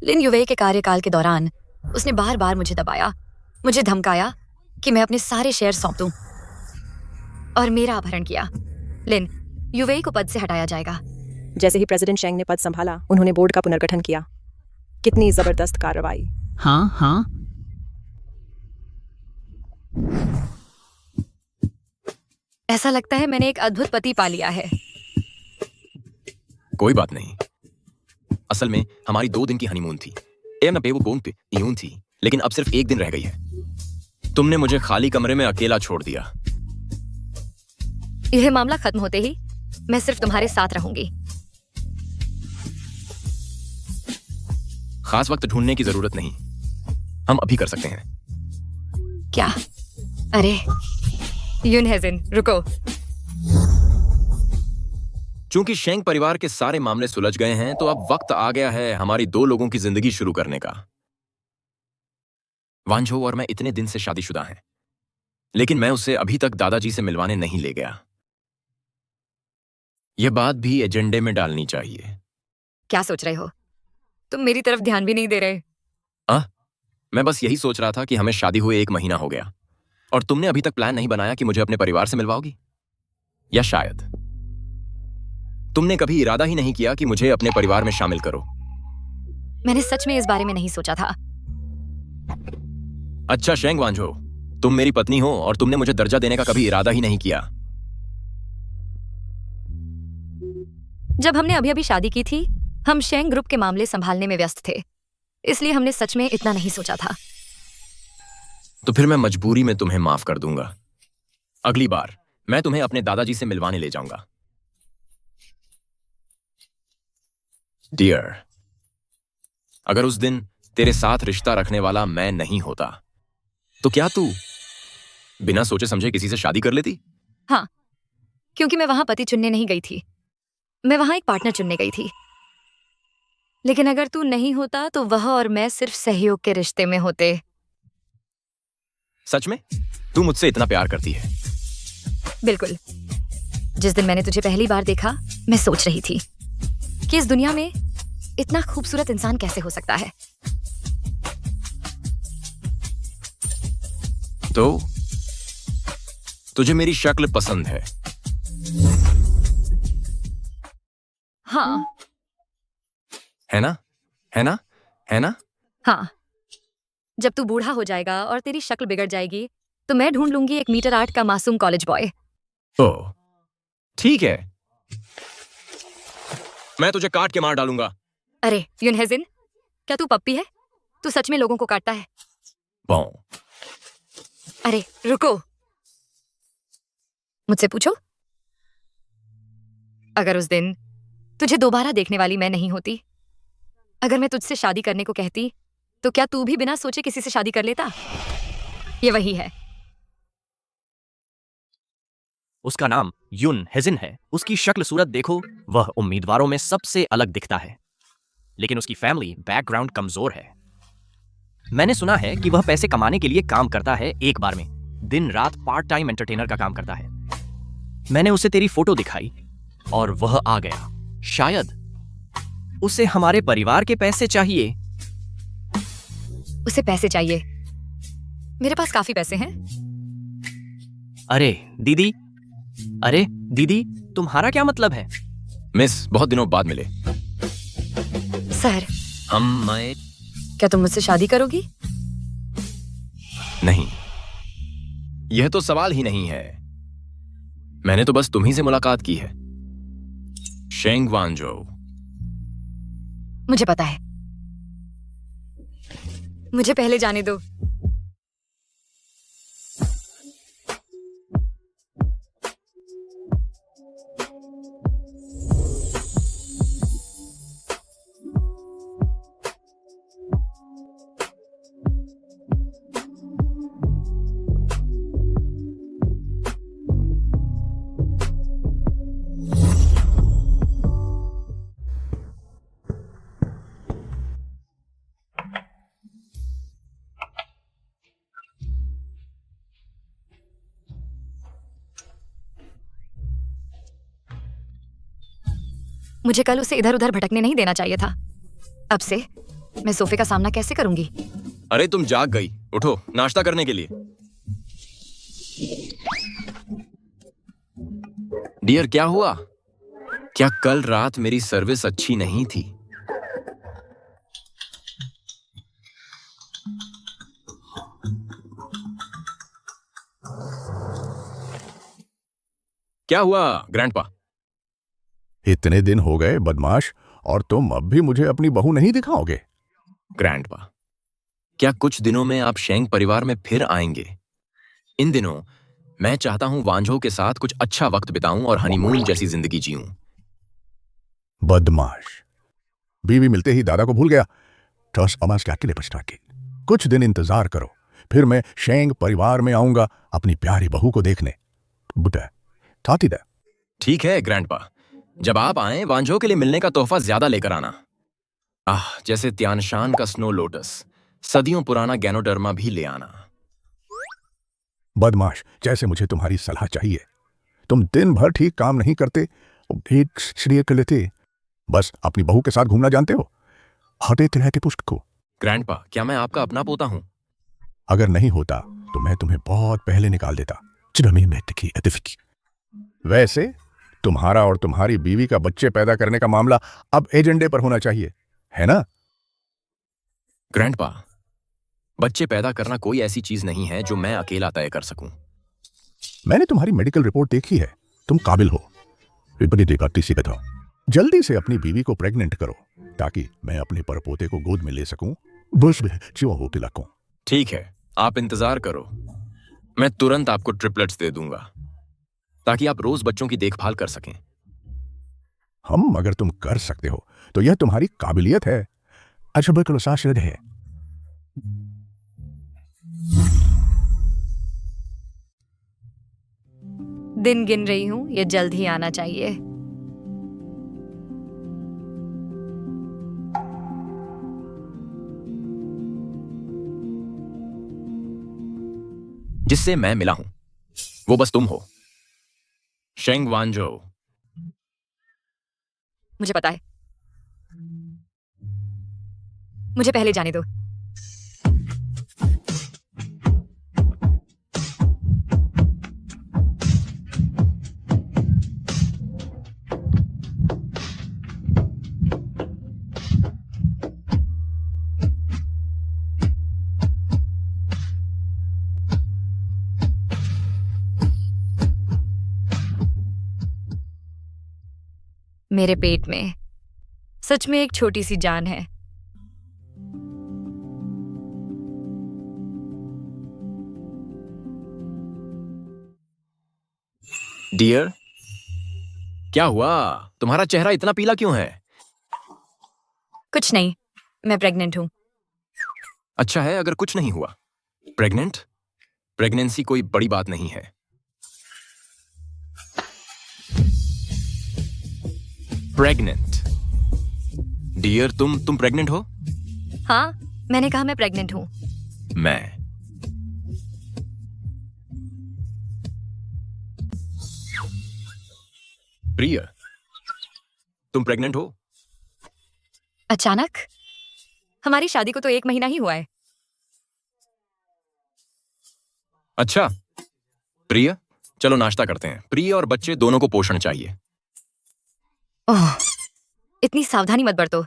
लिन युवेई के कार्यकाल के दौरान उसने बार बार मुझे दबाया, मुझे धमकाया कि मैं अपने सारे शेयर सौंप दूं और मेरा अपहरण किया। लिन युवेई को पद से हटाया जाएगा। जैसे ही प्रेसिडेंट शेंग ने पद संभाला, उन्होंने बोर्ड का पुनर्गठन किया। कितनी जबरदस्त कार्रवाई। हाँ, ऐसा लगता है मैंने एक अद्भुत पति पा लिया है। कोई बात नहीं। असल में हमारी 2 दिन की हनीमून थी। थी, लेकिन अब सिर्फ 1 दिन रह गई है। तुमने मुझे खाली कमरे में अकेला छोड़ दिया। यह मामला खत्म होते ही मैं सिर्फ तुम्हारे साथ रहूंगी। खास वक्त ढूंढने की जरूरत नहीं, हम अभी कर सकते हैं। क्या? अरे युन हेजिन, रुको। चूंकि शेंग परिवार के सारे मामले सुलझ गए हैं, तो अब वक्त आ गया है हमारी 2 लोगों की जिंदगी शुरू करने का। वांझो और मैं इतने दिन से शादीशुदा हैं, लेकिन मैं उसे अभी तक दादाजी से मिलवाने नहीं ले गया। यह बात भी एजेंडे में डालनी चाहिए। क्या सोच रहे हो? तुम मेरी तरफ ध्यान भी नहीं दे रहे। मैं बस यही सोच रहा था कि हमें शादी हुए 1 महीना हो गया और तुमने अभी तक प्लान नहीं बनाया कि मुझे अपने परिवार से मिलवाओगी। या शायद तुमने कभी इरादा ही नहीं किया कि मुझे अपने परिवार में शामिल करो। मैंने सच में इस बारे में नहीं सोचा था। अच्छा शेंग वांझो, तुम मेरी पत्नी हो और तुमने मुझे दर्जा देने का कभी इरादा ही नहीं किया। जब हमने अभी अभी शादी की थी, हम शेंग ग्रुप के मामले संभालने में व्यस्त थे, इसलिए हमने सच में इतना नहीं सोचा था। तो फिर मैं मजबूरी में तुम्हें माफ कर दूंगा। अगली बार मैं तुम्हें अपने दादाजी से मिलवाने ले जाऊंगा। डियर, अगर उस दिन तेरे साथ रिश्ता रखने वाला मैं नहीं होता तो क्या तू बिना सोचे समझे किसी से शादी कर लेती? हाँ, क्योंकि मैं वहां पति चुनने नहीं गई थी, मैं वहां एक पार्टनर चुनने गई थी। लेकिन अगर तू नहीं होता तो वह और मैं सिर्फ सहयोग के रिश्ते में होते। सच में तू मुझसे इतना प्यार करती है? बिल्कुल। जिस दिन मैंने तुझे पहली बार देखा, मैं सोच रही थी कि इस दुनिया में इतना खूबसूरत इंसान कैसे हो सकता है। तो तुझे मेरी शक्ल पसंद है? हाँ। है ना? है ना? है ना? हाँ। जब तू बूढ़ा हो जाएगा और तेरी शक्ल बिगड़ जाएगी तो मैं ढूंढ लूंगी 1 मीटर 8 का मासूम कॉलेज बॉय। ओह, ठीक है, मैं तुझे काट के मार डालूंगा। अरे युनहेजिन, क्या तू पप्पी है? तू सच में लोगों को काटता है? बॉ। अरे रुको, मुझसे पूछो। अगर उस दिन तुझे दोबारा देखने वाली मैं नहीं होती, अगर मैं तुझसे शादी करने को कहती, तो क्या तू भी बिना सोचे किसी से शादी कर लेता? ये वही है। उसका नाम युन हेजिन है। उसकी शक्ल सूरत देखो, वह उम्मीदवारों में सबसे अलग दिखता है, लेकिन उसकी फैमिली बैकग्राउंड कमजोर है। मैंने सुना है कि वह पैसे कमाने के लिए काम करता है, एक बार में दिन रात पार्ट टाइम एंटरटेनर का काम करता है। मैंने उसे तेरी फोटो दिखाई और वह आ गया। शायद उसे हमारे परिवार के पैसे चाहिए। उसे पैसे चाहिए? मेरे पास काफी पैसे हैं। अरे दीदी, तुम्हारा क्या मतलब है? मिस, बहुत दिनों बाद मिले। सर, मैं क्या तुम मुझसे शादी करोगी? नहीं, यह तो सवाल ही नहीं है। मैंने तो बस तुम्ही से मुलाकात की है। शेंग वांझो। मुझे पता है, मुझे पहले जाने दो। मुझे कल उसे इधर उधर भटकने नहीं देना चाहिए था। अब से मैं सोफे का सामना कैसे करूंगी? अरे तुम जाग गई, उठो नाश्ता करने के लिए। डियर, क्या हुआ? क्या कल रात मेरी सर्विस अच्छी नहीं थी? क्या हुआ ग्रैंडपा? इतने दिन हो गए बदमाश, और तुम अब भी मुझे अपनी बहू नहीं दिखाओगे? ग्रैंडपा, क्या कुछ दिनों में आप शेंग परिवार में फिर आएंगे? इन दिनों मैं चाहता हूं वांझो के साथ कुछ अच्छा वक्त बिताऊं और हनीमून जैसी जिंदगी जीऊं। बदमाश, बीवी मिलते ही दादा को भूल गया। कुछ दिन इंतजार करो, फिर मैं शेंग परिवार में आऊंगा अपनी प्यारी बहू को देखने। ठीक है ग्रैंडपा, जब आप आए वांझो के लिए मिलने का तोहफा ज्यादा लेकर आना। जैसे त्यानशान का स्नो लोटस, सदियों पुराना गैनोडर्मा भी ले आना। बदमाश, जैसे मुझे तुम्हारी सलाह चाहिए। तुम दिन भर ठीक काम नहीं करते, एक श्रेय के लिए थे, बस अपनी बहू के साथ घूमना जानते हो। हटे तिलह के पुष्ट को। ग्रैंडपा, क्या मैं आपका अपना पोता हूं? अगर नहीं होता तो मैं तुम्हें बहुत पहले निकाल देता। चिरमी मेट की अतिफिक। वैसे तुम्हारा और तुम्हारी बीवी का बच्चे पैदा करने का मामला अब एजेंडे पर होना चाहिए, है ना? ग्रैंडपा, बच्चे पैदा करना कोई ऐसी चीज नहीं है जो मैं अकेला तय कर सकूं। मैंने तुम्हारी मेडिकल रिपोर्ट देखी है, तुम काबिल हो। विपरीत देखा था। जल्दी से अपनी बीवी को प्रेग्नेंट करो ताकि मैं अपने परपोते को गोद में ले सकूं। बस में क्यों हो तिलकों। ठीक है, आप इंतजार करो, मैं तुरंत आपको ट्रिपलेट्स दे दूंगा ताकि आप रोज बच्चों की देखभाल कर सकें। हम अगर तुम कर सकते हो तो यह तुम्हारी काबिलियत है। अच्छा बिल्कुल शाश्वत है। दिन गिन रही हूं, ये जल्द ही आना चाहिए। जिससे मैं मिला हूं वो बस तुम हो, शेंग वांजो। मुझे पता है, मुझे पहले जाने दो। मेरे पेट में सच में एक छोटी सी जान है। डियर, क्या हुआ? तुम्हारा चेहरा इतना पीला क्यों है? कुछ नहीं, मैं प्रेग्नेंट हूं। अच्छा है अगर कुछ नहीं हुआ। प्रेगनेंसी कोई बड़ी बात नहीं है। प्रेग्नेंट डियर, तुम प्रेग्नेंट हो? हाँ, मैंने कहा मैं प्रेग्नेंट हूं। मैं प्रिय, तुम प्रेग्नेंट हो? अचानक? हमारी शादी को तो 1 महीना ही हुआ है। अच्छा प्रिय, चलो नाश्ता करते हैं। प्रिय और बच्चे दोनों को पोषण चाहिए। ओह, इतनी सावधानी मत बरतो,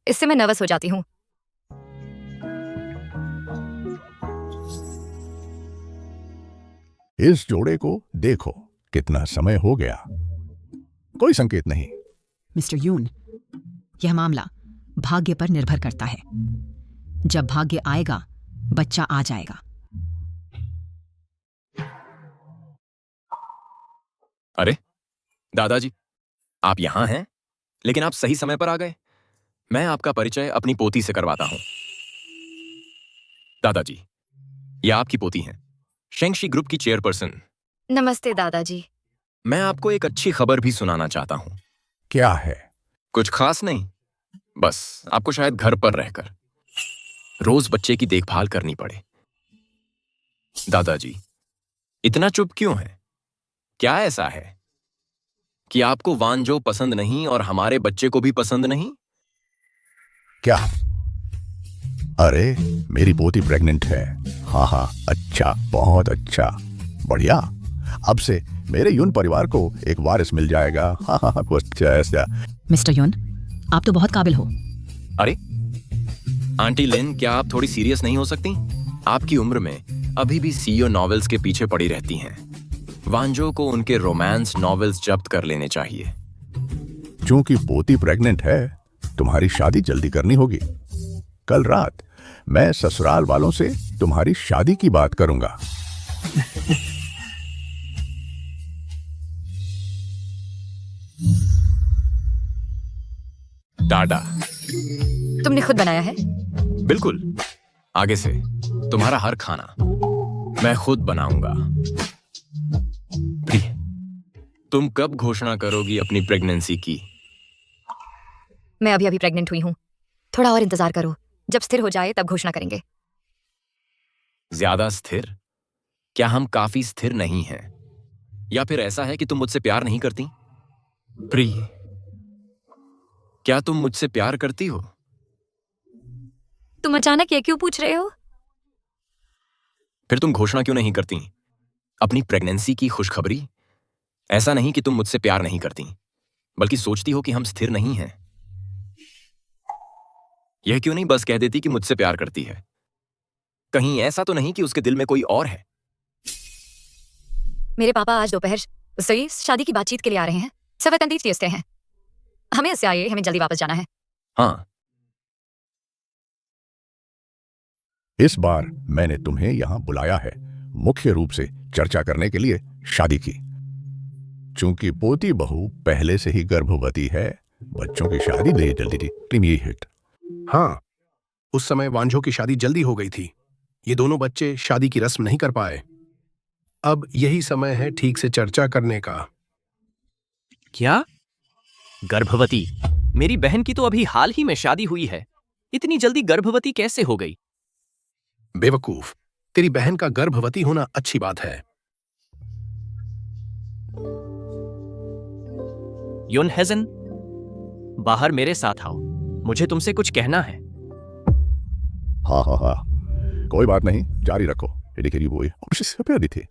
इससे मैं नर्वस हो जाती हूँ। इस जोड़े को देखो, कितना समय हो गया, कोई संकेत नहीं। मिस्टर यून, यह मामला भाग्य पर निर्भर करता है। जब भाग्य आएगा, बच्चा आ जाएगा। अरे दादाजी, आप यहां हैं, लेकिन आप सही समय पर आ गए। मैं आपका परिचय अपनी पोती से करवाता हूं। दादाजी, यह आपकी पोती हैं, शेंगशी ग्रुप की चेयरपर्सन। नमस्ते दादाजी। मैं आपको एक अच्छी खबर भी सुनाना चाहता हूं। क्या है? कुछ खास नहीं, बस आपको शायद घर पर रहकर रोज बच्चे की देखभाल करनी पड़े। दादाजी, इतना चुप क्यों है? क्या ऐसा है कि आपको वांजो पसंद नहीं और हमारे बच्चे को भी पसंद नहीं? क्या? अरे मेरी पोती प्रेग्नेंट है। हाँ हाँ, अच्छा, बहुत अच्छा, बढ़िया। अब से मेरे यून परिवार को एक वारिस मिल जाएगा। हाँ हाँ, कुछ ऐसा। मिस्टर यून, आप तो बहुत काबिल हो। अरे आंटी लिन, क्या आप थोड़ी सीरियस नहीं हो सकती? आपकी उम्र में अभी भी सीईओ नॉवेल्स के पीछे पड़ी रहती हैं। वांजो को उनके रोमांस नॉवेल्स जब्त कर लेने चाहिए। चूंकि पोती प्रेग्नेंट है, तुम्हारी शादी जल्दी करनी होगी। कल रात मैं ससुराल वालों से तुम्हारी शादी की बात करूंगा। टाटा। तुमने खुद बनाया है? बिल्कुल, आगे से तुम्हारा हर खाना मैं खुद बनाऊंगा। प्रिय, तुम कब घोषणा करोगी अपनी प्रेगनेंसी की? मैं अभी अभी प्रेग्नेंट हुई हूँ, थोड़ा और इंतजार करो। जब स्थिर हो जाए तब घोषणा करेंगे। ज्यादा स्थिर? क्या हम काफी स्थिर नहीं हैं? या फिर ऐसा है कि तुम मुझसे प्यार नहीं करती? प्री, क्या तुम मुझसे प्यार करती हो? तुम अचानक ये क्यों पूछ रहे हो? फिर तुम घोषणा क्यों नहीं करती अपनी प्रेगनेंसी की खुशखबरी? ऐसा नहीं कि तुम मुझसे प्यार नहीं करती, बल्कि सोचती हो कि हम स्थिर नहीं हैं। यह क्यों नहीं बस कह देती कि मुझसे प्यार करती है? कहीं ऐसा तो नहीं कि उसके दिल में कोई और है? मेरे पापा आज दोपहर से शादी की बातचीत के लिए आ रहे हैं। 7 तीसरे हैं। हमें इससे आइए, हमें जल्दी वापस जाना है। हाँ, इस बार मैंने तुम्हें यहां बुलाया है मुख्य रूप से चर्चा करने के लिए शादी की। चूंकि पोती बहू पहले से ही गर्भवती है, बच्चों की शादी नहीं जल्दी थी। Premiere hit. हाँ, उस समय वांझो की शादी जल्दी हो गई थी। ये दोनों बच्चे शादी की रस्म नहीं कर पाए। अब यही समय है ठीक से चर्चा करने का। क्या? गर्भवती? मेरी बहन की तो अभी हाल ही में शादी हुई है। इतनी जल्दी गर्भवती कैसे हो गई? बेवकूफ, तेरी बहन का गर्भवती होना अच्छी बात है। युन हेजन, बाहर मेरे साथ आओ, मुझे तुमसे कुछ कहना है। हाँ हाँ हाँ, कोई बात नहीं, जारी रखो। ये देखिए वो प्यारी थी।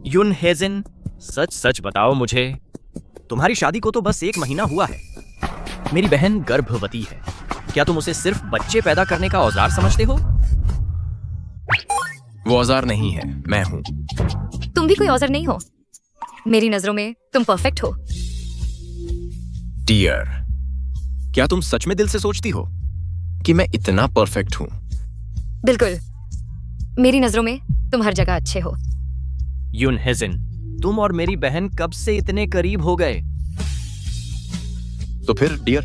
युन हेजन, सच सच बताओ मुझे, तुम्हारी शादी को तो बस 1 महीना हुआ है। मेरी बहन गर्भवती है। क्या तुम उसे सिर्फ बच्चे पैदा करने का औजार समझते हो? वो औजार नहीं है, मैं हूं। तुम भी कोई औजार नहीं हो। मेरी नजरों में तुम परफेक्ट हो। डियर, क्या तुम सच में दिल से सोचती हो कि मैं इतना परफेक्ट हूं? बिल्कुल, मेरी नजरों में तुम हर जगह अच्छे हो। युन हेजन, तुम और मेरी बहन कब से इतने करीब हो गए? तो फिर डियर,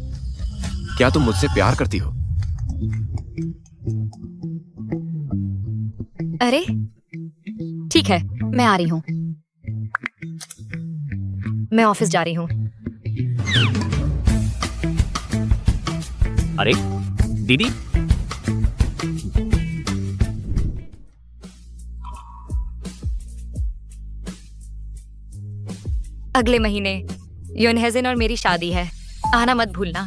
क्या तुम मुझसे प्यार करती हो? अरे ठीक है, मैं आ रही हूं। मैं ऑफिस जा रही हूं। अरे दीदी, अगले महीने योनहेजन और मेरी शादी है, आना मत भूलना।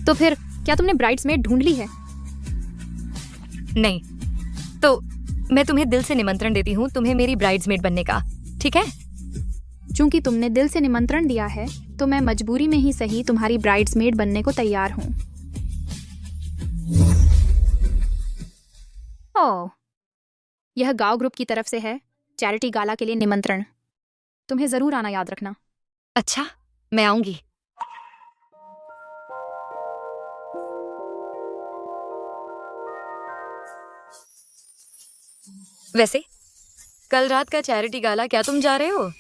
तो फिर क्या तुमने ब्राइड्समेड ढूंढ ली है? नहीं, तो मैं तुम्हें दिल से निमंत्रण देती हूँ तुम्हें मेरी ब्राइड्समेड बनने का, ठीक है? चूंकि तुमने दिल से निमंत्रण दिया है, तो मैं मजबूरी में ही सही तुम्हारी ब्राइड्समेड बनने को तैयार हूँ। ओह, यह गांव ग्रुप की तरफ से है, चैरिटी गाला के लिए निमंत्रण। तुम्हें जरूर आना, याद रखना। अच्छा, मैं आऊंगी। वैसे कल रात का चैरिटी गाला क्या तुम जा रहे हो?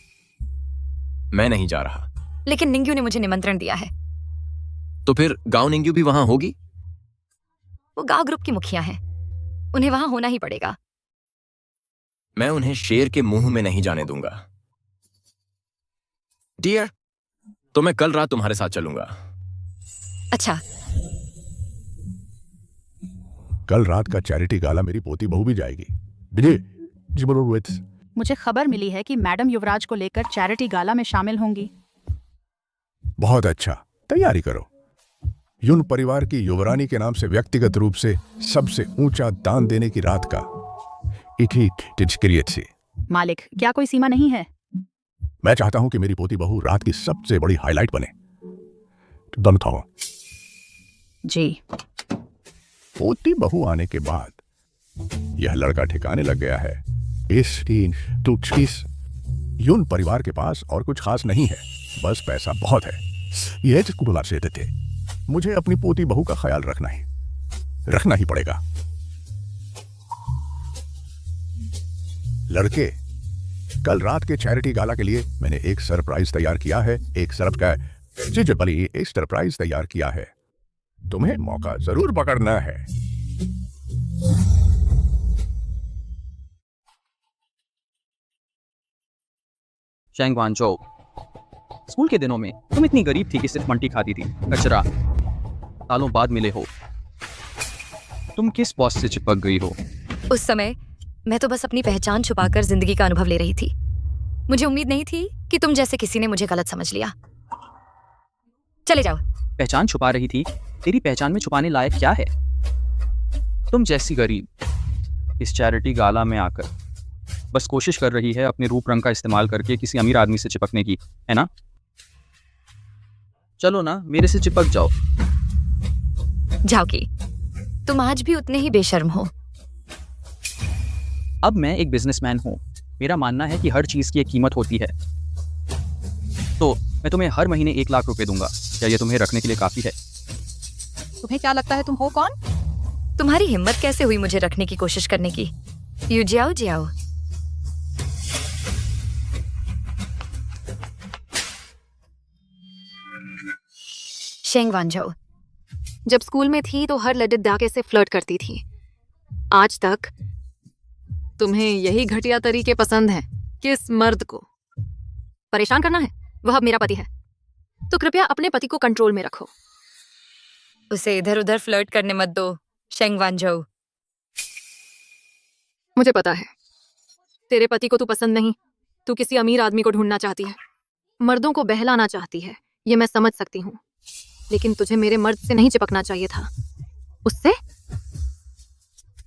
मैं नहीं जा रहा। लेकिन निंग्यू ने मुझे निमंत्रण दिया है। तो फिर गांव निंग्यू भी वहां होगी? वो गांव ग्रुप की मुखिया हैं, उन्हें वहां होना ही पड़ेगा। मैं उन्हें शेर के मुंह में नहीं जाने दूंगा। डियर, तो मैं कल रात तुम्हारे साथ चलूंगा। अच्छा, कल रात का चैरिटी गाला मेरी पोती बहू भी जाएगी। जी जी बोलो रोहित। मुझे खबर मिली है कि मैडम युवराज को लेकर चैरिटी गाला में शामिल होंगी। बहुत अच्छा, तैयारी करो। युन परिवार की युवरानी के नाम से व्यक्तिगत रूप से सबसे ऊंचा दान देने की रात का सी। मालिक, क्या कोई सीमा नहीं है? मैं चाहता हूं कि मेरी पोती बहू रात की सबसे बड़ी हाईलाइट बने। दोनों था जी। पोती बहू आने के बाद यह लड़का ठिकाने लग गया है। युन परिवार के पास और कुछ खास नहीं है, बस पैसा बहुत है। यह जिसको बुला से थे। मुझे अपनी पोती बहू का ख्याल रखना ही पड़ेगा। लड़के, कल रात के चैरिटी गाला के लिए मैंने एक सरप्राइज तैयार किया है। एक सरप्राइज तैयार किया है। तुम्हें मौका जरूर पकड़ना है। चैंग वांचो, स्कूल के दिनों में तुम इतनी गरीब थी कि सिर्फ मंटी खाती थी, कचरा। सालों बाद मिले हो, तुम किस बॉस से चिपक गई हो? उस समय मैं तो बस अपनी पहचान छुपाकर जिंदगी का अनुभव ले रही थी। मुझे उम्मीद नहीं थी कि तुम जैसे किसी ने मुझे गलत समझ लिया। चले जाओ। पहचान छुपा रही थी? तेरी पहचान में छुपाने लायक क्या है? तुम जैसी गरीब इस चैरिटी गाला में आकर बस कोशिश कर रही है अपने रूप रंग का इस्तेमाल करके किसी अमीर आदमी से चिपकने की, है ना? चलो ना, मेरे से चिपक जाओ। झाओकी, तुम आज भी उतने ही बेशर्म हो। अब मैं एक बिजनेसमैन हूँ। मेरा मानना है कि हर चीज की एक कीमत होती है। तो मैं तुम्हें हर महीने 1 लाख रुपए दूंगा। क्या ये तुम्हें रखने के लिए काफी है? तुम्हें क्या लगता है तुम हो कौन? तुम्हारी हिम्मत कैसे हुई मुझे रखने की कोशिश करने की? यू जाओ जाओ। शेंग वांझो, जब स्कूल में थी तो हर लड़के से फ्लर्ट करती थी। आज तक तुम्हें यही घटिया तरीके पसंद हैं? किस मर्द को परेशान करना है? वह अब मेरा पति है, तो कृपया अपने पति को कंट्रोल में रखो। उसे इधर उधर फ्लर्ट करने मत दो, शेंग वांझो। मुझे पता है तेरे पति को तू पसंद नहीं। तू किसी अमीर आदमी को ढूंढना चाहती है, मर्दों को बहलाना चाहती है। ये मैं समझ सकती हूँ, लेकिन तुझे मेरे मर्द से नहीं चिपकना चाहिए था। उससे?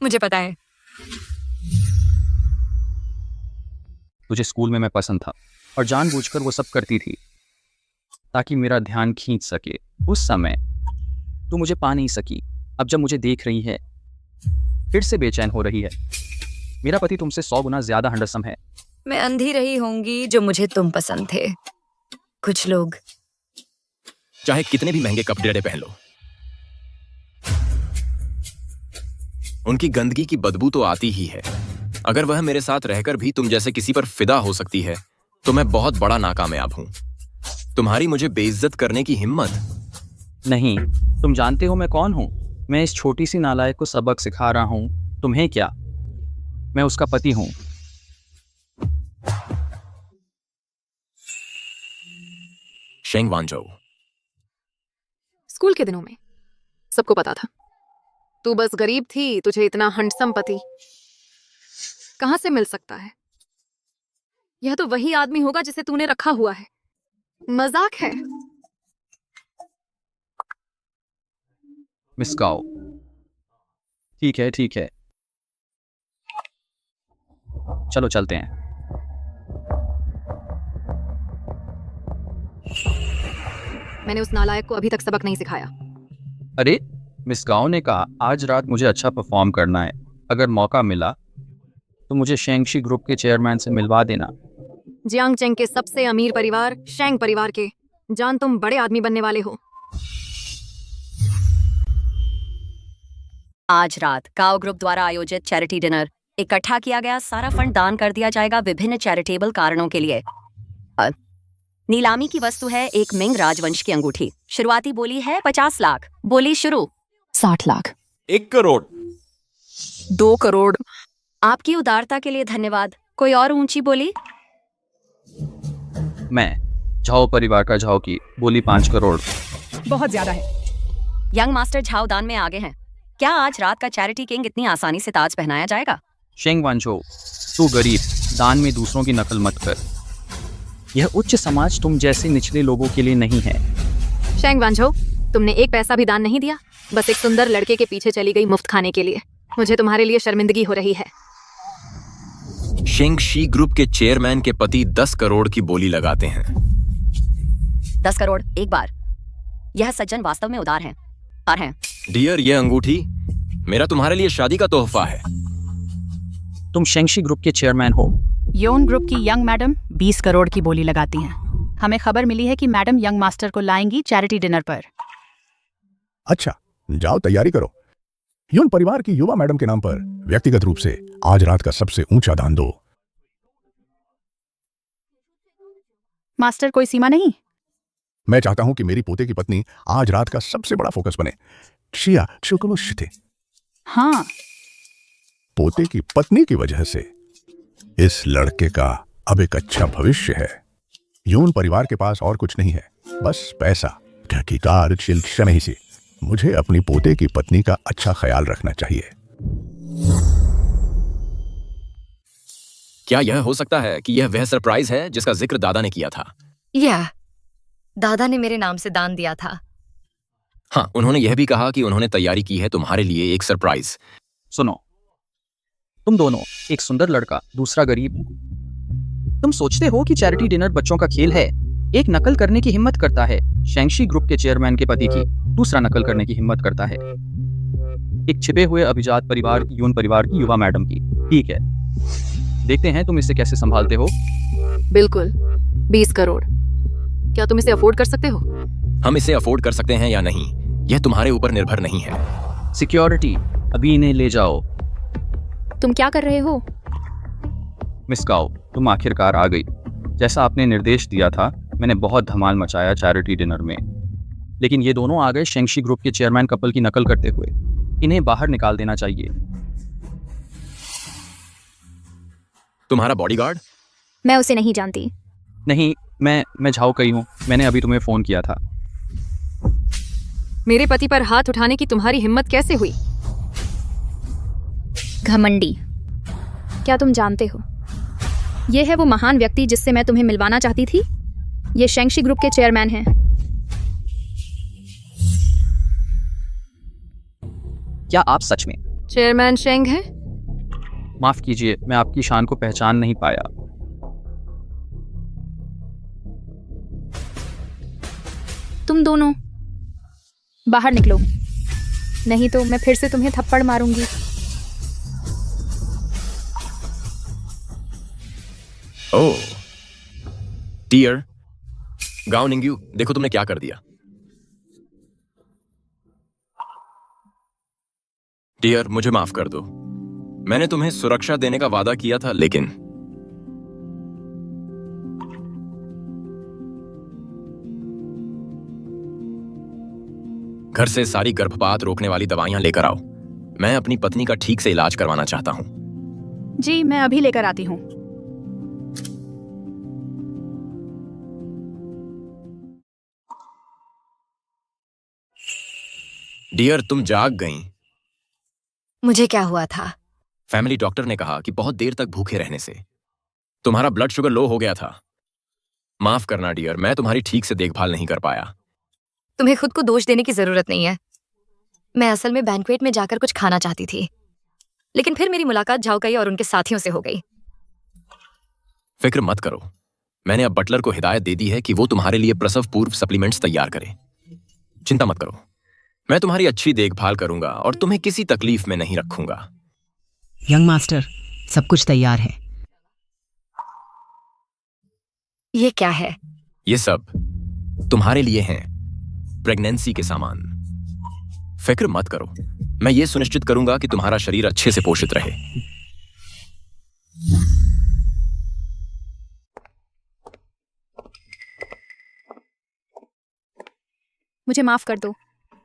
मुझे पता है। तुझे स्कूल में मैं पसंद था और जानबूझकर वो सब करती थी ताकि मेरा ध्यान खींच सके। उस समय तू मुझे पा नहीं सकी। अब जब मुझे देख रही है फिर से बेचैन हो रही है। मेरा पति तुमसे 100 गुना ज्यादा हैंडसम है। मैं अंधी रही होंगी जो मुझे तुम पसंद थे। कुछ लोग चाहे कितने भी महंगे कपड़े पहन लो, उनकी गंदगी की बदबू तो आती ही है। अगर वह मेरे साथ रहकर भी तुम जैसे किसी पर फिदा हो सकती है तो मैं बहुत बड़ा नाकामयाब हूं। तुम्हारी मुझे बेइज्जत करने की हिम्मत? नहीं, तुम जानते हो मैं कौन हूं। मैं इस छोटी सी नालायक को सबक सिखा रहा हूं। तुम्हें क्या? मैं उसका पति हूं। शेंग वांझो, स्कूल के दिनों में सबको पता था तू बस गरीब थी। तुझे इतना हैंडसम पति कहां से मिल सकता है? यह तो वही आदमी होगा जिसे तूने रखा हुआ है। मजाक है। मिस गाओ, ठीक है ठीक है, चलो चलते हैं। मैंने उस नालायक को अभी तक सबक नहीं सिखाया। अरे, मिस गाओ ने कहा आज रात मुझे अच्छा परफॉर्म करना है। अगर मौका मिला तो मुझे शेंगशी ग्रुप के चेयरमैन से मिलवा देना। जियांगचेंग के सबसे अमीर परिवार शेंग परिवार के। जान, तुम बड़े आदमी बनने वाले हो। आज रात काओ ग्रुप द्वारा आयोजित चैरिटी डिनर। इकट्ठा किया गया सारा फंड दान कर दिया जाएगा विभिन्न चैरिटेबल कारणों के लिए। नीलामी की वस्तु है एक मिंग राजवंश की अंगूठी। शुरुआती बोली है 50 लाख। बोली शुरू। 60 लाख। 1 करोड़। 2 करोड़। आपकी उदारता के लिए धन्यवाद। कोई और ऊंची बोली? मैं झाओ परिवार का झाओ की बोली 5 करोड़। बहुत ज्यादा है। यंग मास्टर झाओ दान में आगे हैं। क्या आज रात का चैरिटी किंग इतनी आसानी से ताज पहनाया जाएगा? शेंग वांझो, तू गरीब, दान में दूसरों की नकल मत कर। यह उच्च समाज तुम जैसे निचले लोगों के लिए नहीं है। शेंग वांझो, तुमने 1 पैसा भी दान नहीं दिया, बस एक सुंदर लड़के के पीछे चली गई मुफ्त खाने के लिए। मुझे तुम्हारे लिए शर्मिंदगी हो रही है। शेंगशी ग्रुप के चेयरमैन के पति 10 करोड़ की बोली लगाते हैं। 10 करोड़ एक बार। यह सज्जन वास्तव में उदार हैं। और हैं। डियर, यह अंगूठी मेरा तुम्हारे लिए शादी का तोहफा है। तुम शेंगशी ग्रुप के चेयरमैन हो। योन ग्रुप की यंग मैडम 20 करोड़ की बोली लगाती हैं। हमें खबर मिली है कि मैडम यंग मास्टर को लाएंगी चैरिटी डिनर पर। अच्छा, जाओ तैयारी करो। यून परिवार की युवा मैडम के नाम पर व्यक्तिगत रूप से आज रात का सबसे ऊंचा दान दो। मास्टर, कोई सीमा नहीं? मैं चाहता हूं कि मेरी पोते की पत्नी आज रात का सबसे बड़ा फोकस बने। शिया चुकलुश्ते। हाँ, पोते की पत्नी की वजह से इस लड़के का अब एक अच्छा भविष्य है। यून परिवार के पास और कुछ नहीं है, बस पैसा। से मुझे अपनी पोते की पत्नी का अच्छा ख्याल रखना चाहिए। क्या यह हो सकता है कि यह वह सरप्राइज है जिसका जिक्र दादा ने किया था? या दादा ने मेरे नाम से दान दिया था। हाँ, उन्होंने यह भी कहा कि उन्होंने तैयारी की है तुम्हारे लिए एक सरप्राइज। सुनो, तुम दोनों, एक सुंदर लड़का, दूसरा गरीब। तुम सोचते हो कि चैरिटी डिनर बच्चों का खेल है। एक नकल करने की हिम्मत करता है शेंगशी ग्रुप के चेयरमैन के पति की, दूसरा नकल करने की हिम्मत करता है एक छिपे हुए अभिजात परिवार यून परिवार की युवा मैडम की। ठीक है, देखते हैं तुम इसे कैसे संभालते हो। बिल्कुल, 20 करोड़। क्या तुम इसे अफोर्ड कर सकते हो? हम इसे अफोर्ड कर सकते हैं या नहीं, यह तुम्हारे ऊपर निर्भर नहीं है। सिक्योरिटी, अभी इन्हें ले जाओ। तुम क्या कर रहे हो? मिस काओ, तुम आखिरकार आ गई। जैसा आपने निर्देश दिया था, मैंने बहुत धमाल मचाया चैरिटी डिनर में, लेकिन ये दोनों आ गए शेंगशी ग्रुप के चेयरमैन कपल की नकल करते हुए। इन्हें बाहर निकाल देना चाहिए। तुम्हारा बॉडीगार्ड? मैं उसे नहीं जानती। नहीं, मैं झाओ कई हूँ। मैंने अभी तुम्हें फोन किया था। मेरे पति पर हाथ उठाने की तुम्हारी हिम्मत कैसे हुई? घमंडी। क्या तुम जानते हो, ये है वो महान व्यक्ति जिससे मैं तुम्हें मिलवाना चाहती थी। ये शेंगशी ग्रुप के चेयरमैन हैं। क्या आप सच में चेयरमैन शेंग हैं? माफ कीजिए, मैं आपकी शान को पहचान नहीं पाया। तुम दोनों बाहर निकलो, नहीं तो मैं फिर से तुम्हें थप्पड़ मारूंगी। ओह डियर, गाओ निंग्यू, देखो तुमने क्या कर दिया। डियर, मुझे माफ कर दो। मैंने तुम्हें सुरक्षा देने का वादा किया था, लेकिन घर से सारी गर्भपात रोकने वाली दवाइयां लेकर आओ। मैं अपनी पत्नी का ठीक से इलाज करवाना चाहता हूं। जी, मैं अभी लेकर आती हूँ। डियर, तुम जाग गईं। मुझे क्या हुआ था? फैमिली डॉक्टर ने कहा कि बहुत देर तक भूखे रहने से तुम्हारा ब्लड शुगर लो हो गया था। माफ करना डियर, मैं तुम्हारी ठीक से देखभाल नहीं कर पाया। तुम्हें खुद को दोष देने की जरूरत नहीं है। मैं असल में बैंक्वेट में जाकर कुछ खाना चाहती थी, लेकिन फिर मेरी मुलाकात झाओकई और उनके साथियों से हो गई। फिक्र मत करो, मैंने अब बटलर को हिदायत दे दी है कि वो तुम्हारे लिए प्रसव पूर्व सप्लीमेंट्स तैयार करे। चिंता मत करो, मैं तुम्हारी अच्छी देखभाल करूंगा और तुम्हें किसी तकलीफ में नहीं रखूंगा। यंग मास्टर, सब कुछ तैयार है। ये क्या है? ये सब तुम्हारे लिए हैं, प्रेगनेंसी के सामान। फिक्र मत करो, मैं ये सुनिश्चित करूंगा कि तुम्हारा शरीर अच्छे से पोषित रहे। मुझे माफ कर दो,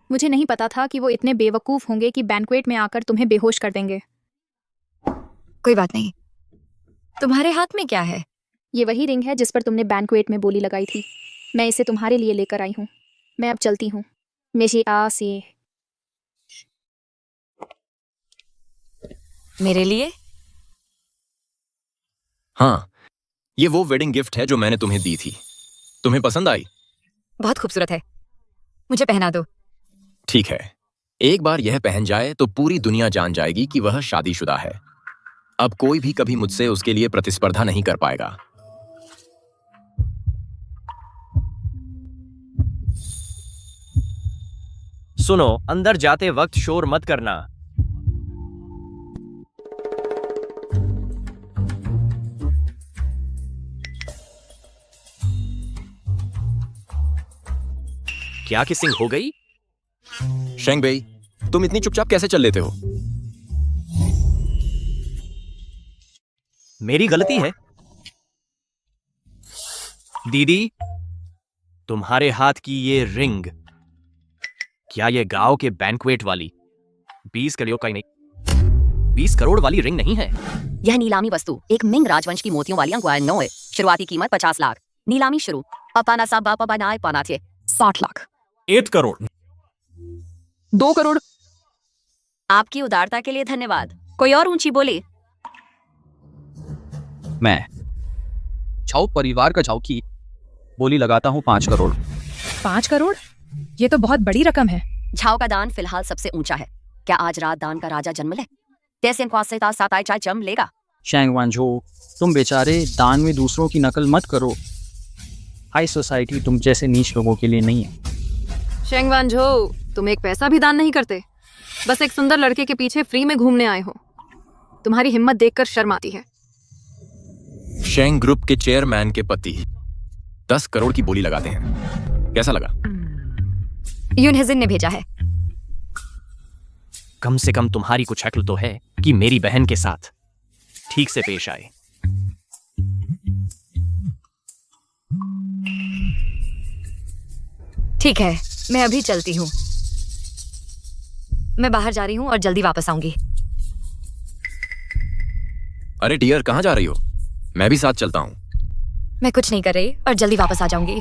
मुझे नहीं पता था कि वो इतने बेवकूफ होंगे कि बैंक्वेट में आकर तुम्हें बेहोश कर देंगे। कोई बात नहीं। तुम्हारे हाथ में क्या है? ये वही रिंग है जिस पर तुमने बैंक्वेट में बोली लगाई थी। मैं इसे तुम्हारे लिए लेकर आई हूँ। मैं अब चलती हूँ। मेरी आस ये। मेरे लिए? हाँ, ये वो वेडिंग गिफ्ट है जो मैंने तुम्हें दी थी। तुम्हें पसंद आई? बहुत खूबसूरत है, मुझे पहना दो। ठीक है, एक बार यह पहन जाए तो पूरी दुनिया जान जाएगी कि वह शादीशुदा है। अब कोई भी कभी मुझसे उसके लिए प्रतिस्पर्धा नहीं कर पाएगा। सुनो, अंदर जाते वक्त शोर मत करना। क्या किसिंग हो गई? शेंग बेई, तुम इतनी चुपचाप कैसे चल लेते हो? मेरी गलती है। दीदी, तुम्हारे हाथ की ये रिंग, क्या ये गांव के बैंक्वेट वाली 20 करोड़ का ही नहीं, 20 करोड़ वाली रिंग नहीं है? यह नीलामी वस्तु एक मिंग राजवंश की मोतियों वाली अंगवार नौ है। शुरुआती कीमत 50 लाख। नीलामी शुरू। पापाना साहब बापा बनाए पाना थे 60 लाख। 8 करोड़। 2 करोड़। आपकी उदारता के लिए धन्यवाद। कोई और ऊंची बोले? मैं झाऊ परिवार का झाऊ की बोली लगाता हूँ 5 करोड़। 5 करोड़? ये तो बहुत बड़ी रकम है। झाओ का दान फिलहाल सबसे ऊंचा है। क्या आज रात दान का राजा जन्म ले? जम लेगा। शेंग वांझो, तुम बेचारे दान में दूसरों की नकल मत करो। हाई सोसाइटी तुम जैसे नीच लोगों के लिए नहीं है। शेंग वांझो, तुम एक पैसा भी दान नहीं करते, बस एक सुंदर लड़के के पीछे फ्री में घूमने आए हो। तुम्हारी हिम्मत देखकर शर्म आती है। शेंग ग्रुप के चेयरमैन के पति 10 करोड़ की बोली लगाते हैं। कैसा लगा? यून हेजिन ने भेजा है। कम से कम तुम्हारी कुछ अक्ल तो है कि मेरी बहन के साथ ठीक से पेश आए। ठीक है, मैं अभी चलती हूँ। मैं बाहर जा रही हूँ और जल्दी वापस आऊंगी। अरे डियर, कहाँ जा रही हो? मैं भी साथ चलता हूँ। मैं कुछ नहीं कर रही और जल्दी वापस आ जाऊंगी।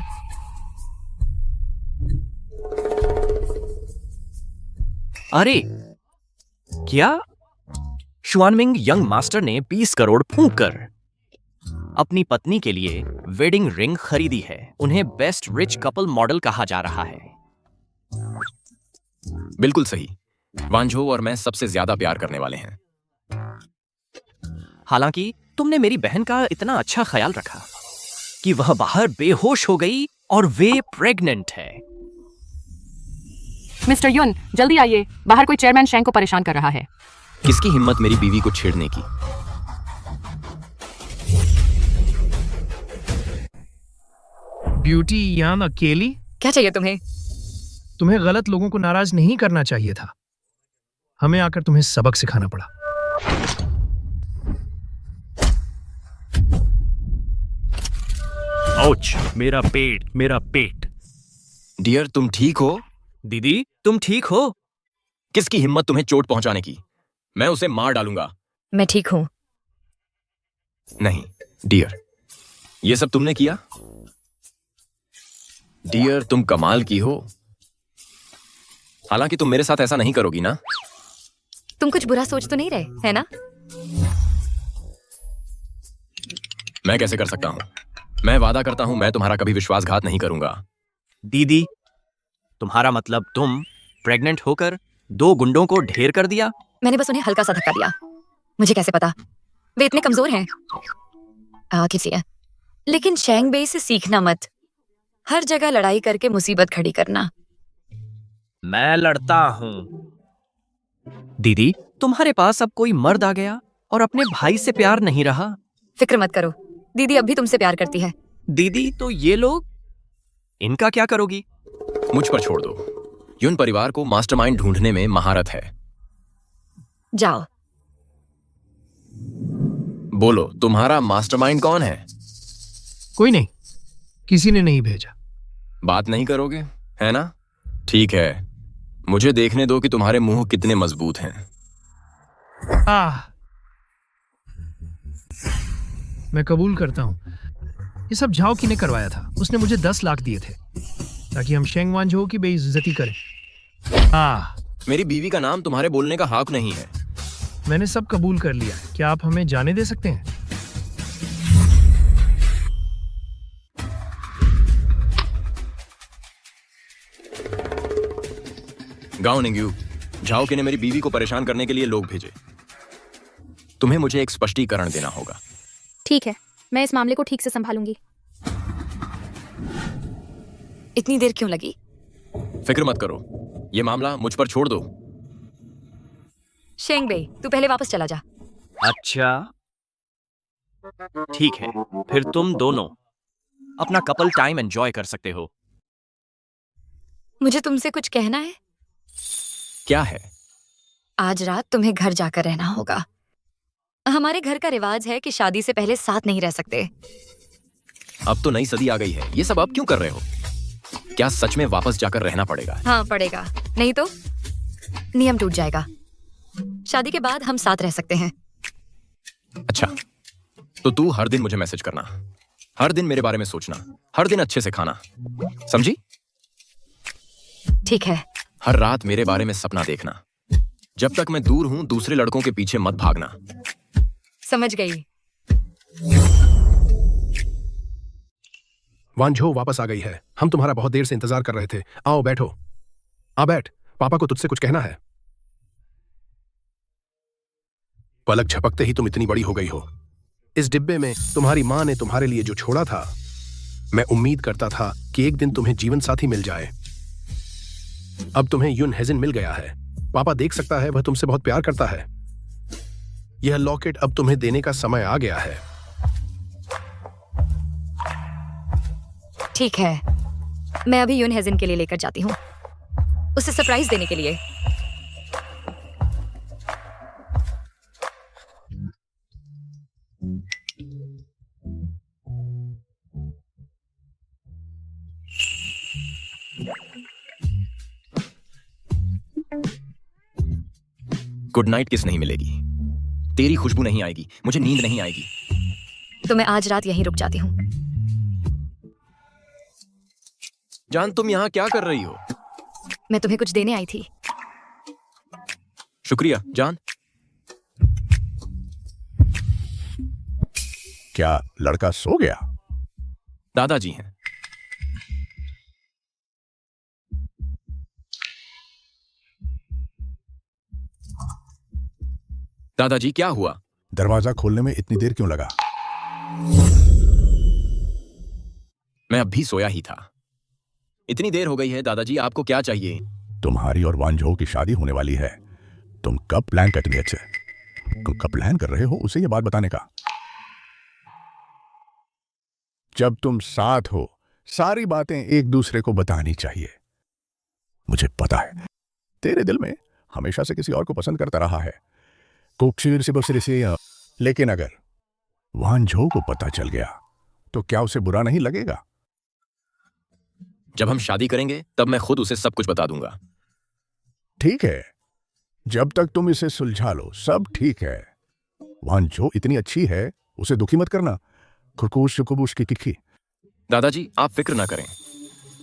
अरे क्या शुआनमिंग यंग मास्टर ने 20 करोड़ फूंक कर अपनी पत्नी के लिए वेडिंग रिंग खरीदी है। उन्हें बेस्ट रिच कपल मॉडल कहा जा रहा है। बिल्कुल सही। वांझो और मैं सबसे ज्यादा प्यार करने वाले हैं। हालांकि तुमने मेरी बहन का इतना अच्छा ख्याल रखा कि वह बाहर बेहोश हो गई और वे प्रेग्नेंट है। मिस्टर युन, जल्दी आइए, बाहर कोई चेयरमैन शेंग को परेशान कर रहा है। किसकी हिम्मत मेरी बीवी को छेड़ने की? ब्यूटी यान अकेली? क्या चाहिए तुम्हें? तुम्हें गलत लोगों को नाराज नहीं करना चाहिए था। हमें आकर तुम्हें सबक सिखाना पड़ा। औच, मेरा पेट। डियर, तुम ठीक हो? दीदी, तुम ठीक हो? किसकी हिम्मत तुम्हें चोट पहुंचाने की? मैं उसे मार डालूंगा। मैं ठीक हूँ। नहीं डियर, ये सब तुमने किया? डियर, तुम कमाल की हो। हालांकि तुम मेरे साथ ऐसा नहीं करोगी ना? तुम कुछ बुरा सोच तो नहीं रहे, है ना? मैं कैसे कर सकता हूं? मैं वादा करता हूं मैं तुम्हारा कभी विश्वासघात नहीं करूंगा। दीदी, तुम्हारा मतलब तुम प्रेग्नेंट होकर 2 गुंडों को ढेर कर दिया? मैंने बस उन्हें हल्का सा धक्का दिया। मुझे कैसे पता? वे इतने कमजोर हैं। किसी है। लेकिन शेंग बेई से सीखना मत। हर जगह लड़ाई करके मुसीबत खड़ी करना। मैं लड़ता हूं। दीदी, तुम्हारे पास अब कोई मर्द आ गया और अपने भाई से प्यार नहीं रहा। फिक्र मत करो, दीदी अब भी तुमसे प्यार करती है। दीदी, तो ये लोग, इनका क्या करोगी? मुझ पर छोड़ दो। युन परिवार को मास्टरमाइंड ढूंढने में महारत है। जाओ। बोलो, तुम्हारा मास्टरमाइंड कौन है? कोई नहीं, किसी ने नहीं भेजा। बात नहीं करोगे, है ना? ठीक है, मुझे देखने दो कि तुम्हारे मुंह कितने मजबूत हैं। मैं कबूल करता हूं, ये सब झाओ की ने करवाया था। उसने मुझे 10 लाख दिए थे ताकि हम शेंग वांझो की बेइज्जती करें। मेरी बीवी का नाम तुम्हारे बोलने का हक नहीं है। मैंने सब कबूल कर लिया है। क्या आप हमें जाने दे सकते हैं? गाओ निंग्यू, झाओके ने मेरी बीवी को परेशान करने के लिए लोग भेजे। तुम्हें मुझे एक स्पष्टीकरण देना होगा। ठीक है, मैं इस मामले को ठीक से संभालूंगी। इतनी देर क्यों लगी? फिक्र मत करो, ये मामला मुझ पर छोड़ दो। शेंग बेई, तू पहले वापस चला जा। अच्छा, ठीक है, फिर तुम दोनों अपना कपल टाइम एंजॉय कर सकते हो। मुझे तुमसे कुछ कहना है। क्या है? आज रात तुम्हें घर जाकर रहना होगा। हमारे घर का रिवाज है कि शादी से पहले साथ नहीं रह सकते। अब तो नई सदी आ गई है, ये सब अब क्यों कर रहे हो? क्या सच में वापस जाकर रहना पड़ेगा? हाँ पड़ेगा, नहीं तो नियम टूट जाएगा। शादी के बाद हम साथ रह सकते हैं। अच्छा, तो तू हर दिन मुझे मैसेज करना, हर दिन मेरे बारे में सोचना, हर दिन अच्छे से खाना, समझी? ठीक है। हर रात मेरे बारे में सपना देखना। जब तक मैं दूर हूं, दूसरे लड़कों के पीछे मत भागना। समझ गई। वांझो वापस आ गई है। हम तुम्हारा बहुत देर से इंतजार कर रहे थे। आओ बैठो। आ बैठ, पापा को तुझसे कुछ कहना है। पलक झपकते ही तुम इतनी बड़ी हो गई हो। इस डिब्बे में तुम्हारी माँ ने तुम्हारे लिए जो छोड़ा था, मैं उम्मीद करता था कि एक दिन तुम्हें जीवन साथी मिल जाए। अब तुम्हें युन हेजिन मिल गया है। पापा देख सकता है, वह तुमसे बहुत प्यार करता है। यह लॉकेट अब तुम्हें देने का समय आ गया है। ठीक है, मैं अभी यून हेजिन के लिए लेकर जाती हूँ, उसे सरप्राइज देने के लिए। गुड नाइट किस नहीं मिलेगी, तेरी खुशबू नहीं आएगी, मुझे नींद नहीं आएगी। तो मैं आज रात यहीं रुक जाती हूँ। जान, तुम यहाँ क्या कर रही हो? मैं तुम्हें कुछ देने आई थी। शुक्रिया जान। क्या लड़का सो गया? दादाजी हैं। दादाजी क्या हुआ? दरवाजा खोलने में इतनी देर क्यों लगा? मैं अब भी सोया ही था। इतनी देर हो गई है। दादाजी आपको क्या चाहिए? तुम्हारी और वांझो की शादी होने वाली है। तुम कब प्लान करते अच्छे? तुम कब प्लान कर रहे हो उसे ये बात बताने का? जब तुम साथ हो, सारी बातें एक दूसरे को बतानी चाहिए। मुझे पता है तेरे दिल में हमेशा से किसी और को पसंद करता रहा है, लेकिन अगर वांझो को पता चल गया तो क्या उसे बुरा नहीं लगेगा? जब हम शादी करेंगे तब मैं खुद उसे सब कुछ बता दूंगा। ठीक है, जब तक तुम इसे सुलझा लो सब ठीक है। वांझो इतनी अच्छी है, उसे दुखी मत करना। खुरकूश शुकुबूश की किक्की। दादाजी आप फिक्र ना करें,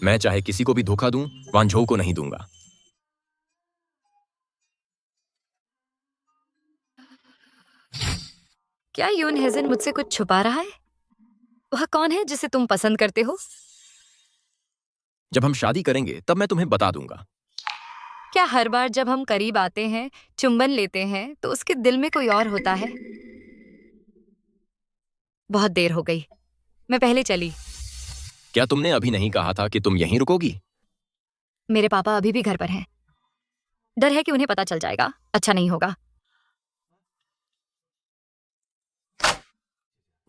मैं चाहे किसी को भी धोखा दूं, वांझो को नहीं दूंगा। क्या यून हेजिन मुझसे कुछ छुपा रहा है? वह कौन है जिसे तुम पसंद करते हो? जब हम शादी करेंगे तब मैं तुम्हें बता दूंगा। क्या हर बार जब हम करीब आते हैं, चुंबन लेते हैं, तो उसके दिल में कोई और होता है? बहुत देर हो गई, मैं पहले चली। क्या तुमने अभी नहीं कहा था कि तुम यहीं रुकोगी? मेरे पापा अभी भी घर पर हैं। डर है कि उन्हें पता चल जाएगा, अच्छा नहीं होगा।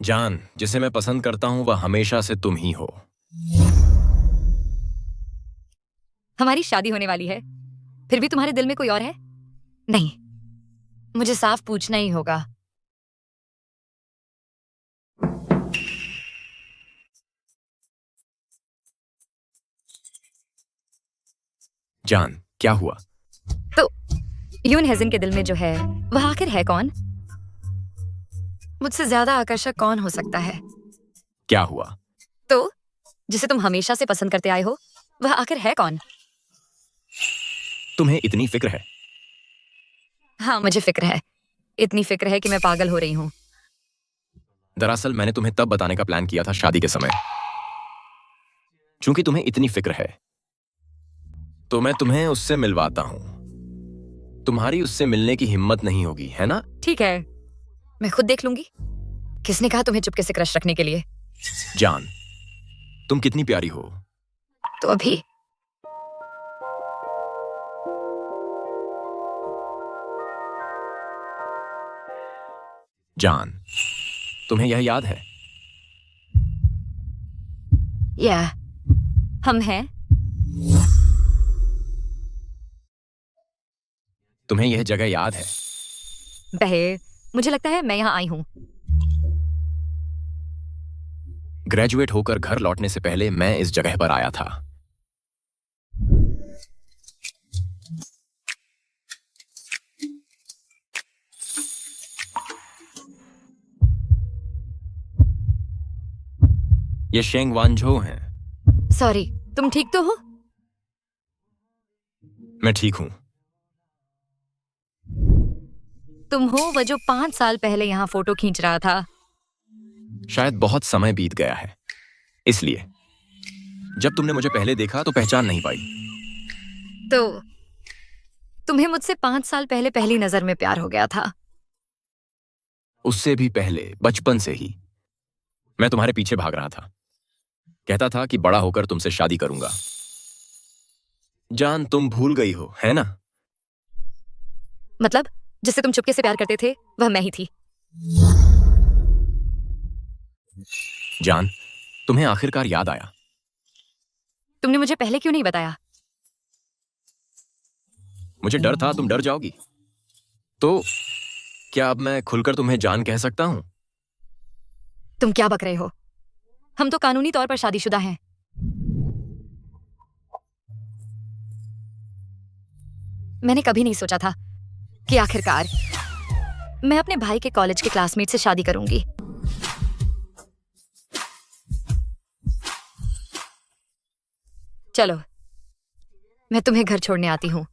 जान, जिसे मैं पसंद करता हूं वह हमेशा से तुम ही हो। हमारी शादी होने वाली है, फिर भी तुम्हारे दिल में कोई और है? नहीं, मुझे साफ पूछना ही होगा। जान, क्या हुआ? तो यून हेजिन के दिल में जो है वह आखिर है कौन? मुझसे ज्यादा आकर्षक कौन हो सकता है? क्या हुआ? तो जिसे तुम हमेशा से पसंद करते आए हो वह आखिर है कौन? तुम्हें इतनी फिक्र है? हाँ, मुझे फिक्र है। इतनी फिक्र है कि मैं पागल हो रही हूँ। दरअसल मैंने तुम्हें तब बताने का प्लान किया था शादी के समय। चूंकि तुम्हें इतनी फिक्र है तो मैं तुम्हें उससे मिलवाता हूं। तुम्हारी उससे मिलने की हिम्मत नहीं होगी, है ना? ठीक है, मैं खुद देख लूंगी। किसने कहा तुम्हें चुपके से क्रश रखने के लिए? जान, तुम कितनी प्यारी हो। तो अभी जान, तुम्हें यह याद है? या हम हैं। तुम्हें यह जगह याद है? बहे, मुझे लगता है मैं यहाँ आई हूँ। ग्रेजुएट होकर घर लौटने से पहले मैं इस जगह पर आया था। ये शेंग वांझो हैं। सॉरी, तुम ठीक तो हो? मैं ठीक हूं। तुम हो वह जो 5 साल पहले यहाँ फोटो खींच रहा था? शायद बहुत समय बीत गया है, इसलिए। जब तुमने मुझे पहले देखा तो पहचान नहीं पाई। तो तुम्हें मुझसे 5 साल पहले पहली नजर में प्यार हो गया था? उससे भी पहले, बचपन से ही मैं तुम्हारे पीछे भाग रहा था। कहता था कि बड़ा होकर तुमसे शादी करूंगा। जान, तुम भूल गई हो, है ना? मतलब जिससे तुम चुपके से प्यार करते थे वह मैं ही थी। जान, तुम्हें आखिरकार याद आया। तुमने मुझे पहले क्यों नहीं बताया? मुझे डर था तुम डर जाओगी। तो क्या अब मैं खुलकर तुम्हें जान कह सकता हूं? तुम क्या बक रहे हो? हम तो कानूनी तौर पर शादीशुदा हैं। मैंने कभी नहीं सोचा था कि आखिरकार मैं अपने भाई के कॉलेज के क्लासमेट से शादी करूंगी। चलो, मैं तुम्हें घर छोड़ने आती हूं।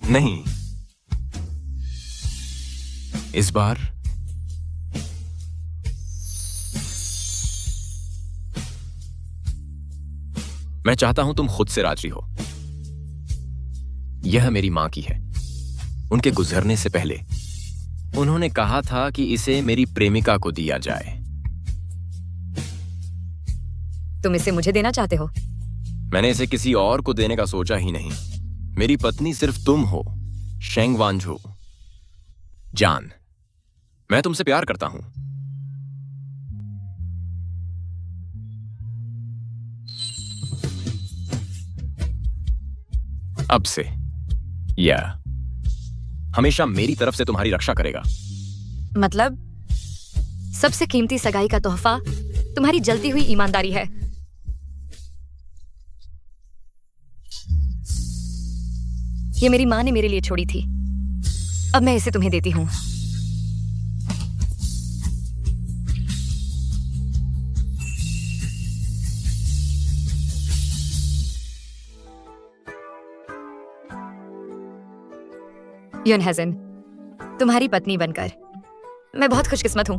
नहीं, इस बार मैं चाहता हूं तुम खुद से राजी हो। यह मेरी मां की है। उनके गुजरने से पहले उन्होंने कहा था कि इसे मेरी प्रेमिका को दिया जाए। तुम इसे मुझे देना चाहते हो? मैंने इसे किसी और को देने का सोचा ही नहीं। मेरी पत्नी सिर्फ तुम हो, शेंग वांझू। जान, मैं तुमसे प्यार करता हूं। अब से यह हमेशा मेरी तरफ से तुम्हारी रक्षा करेगा। मतलब सबसे कीमती सगाई का तोहफा तुम्हारी जलती हुई ईमानदारी है। ये मेरी मां ने मेरे लिए छोड़ी थी, अब मैं इसे तुम्हें देती हूं। युन हेजन, तुम्हारी पत्नी बनकर मैं बहुत खुशकिस्मत हूं।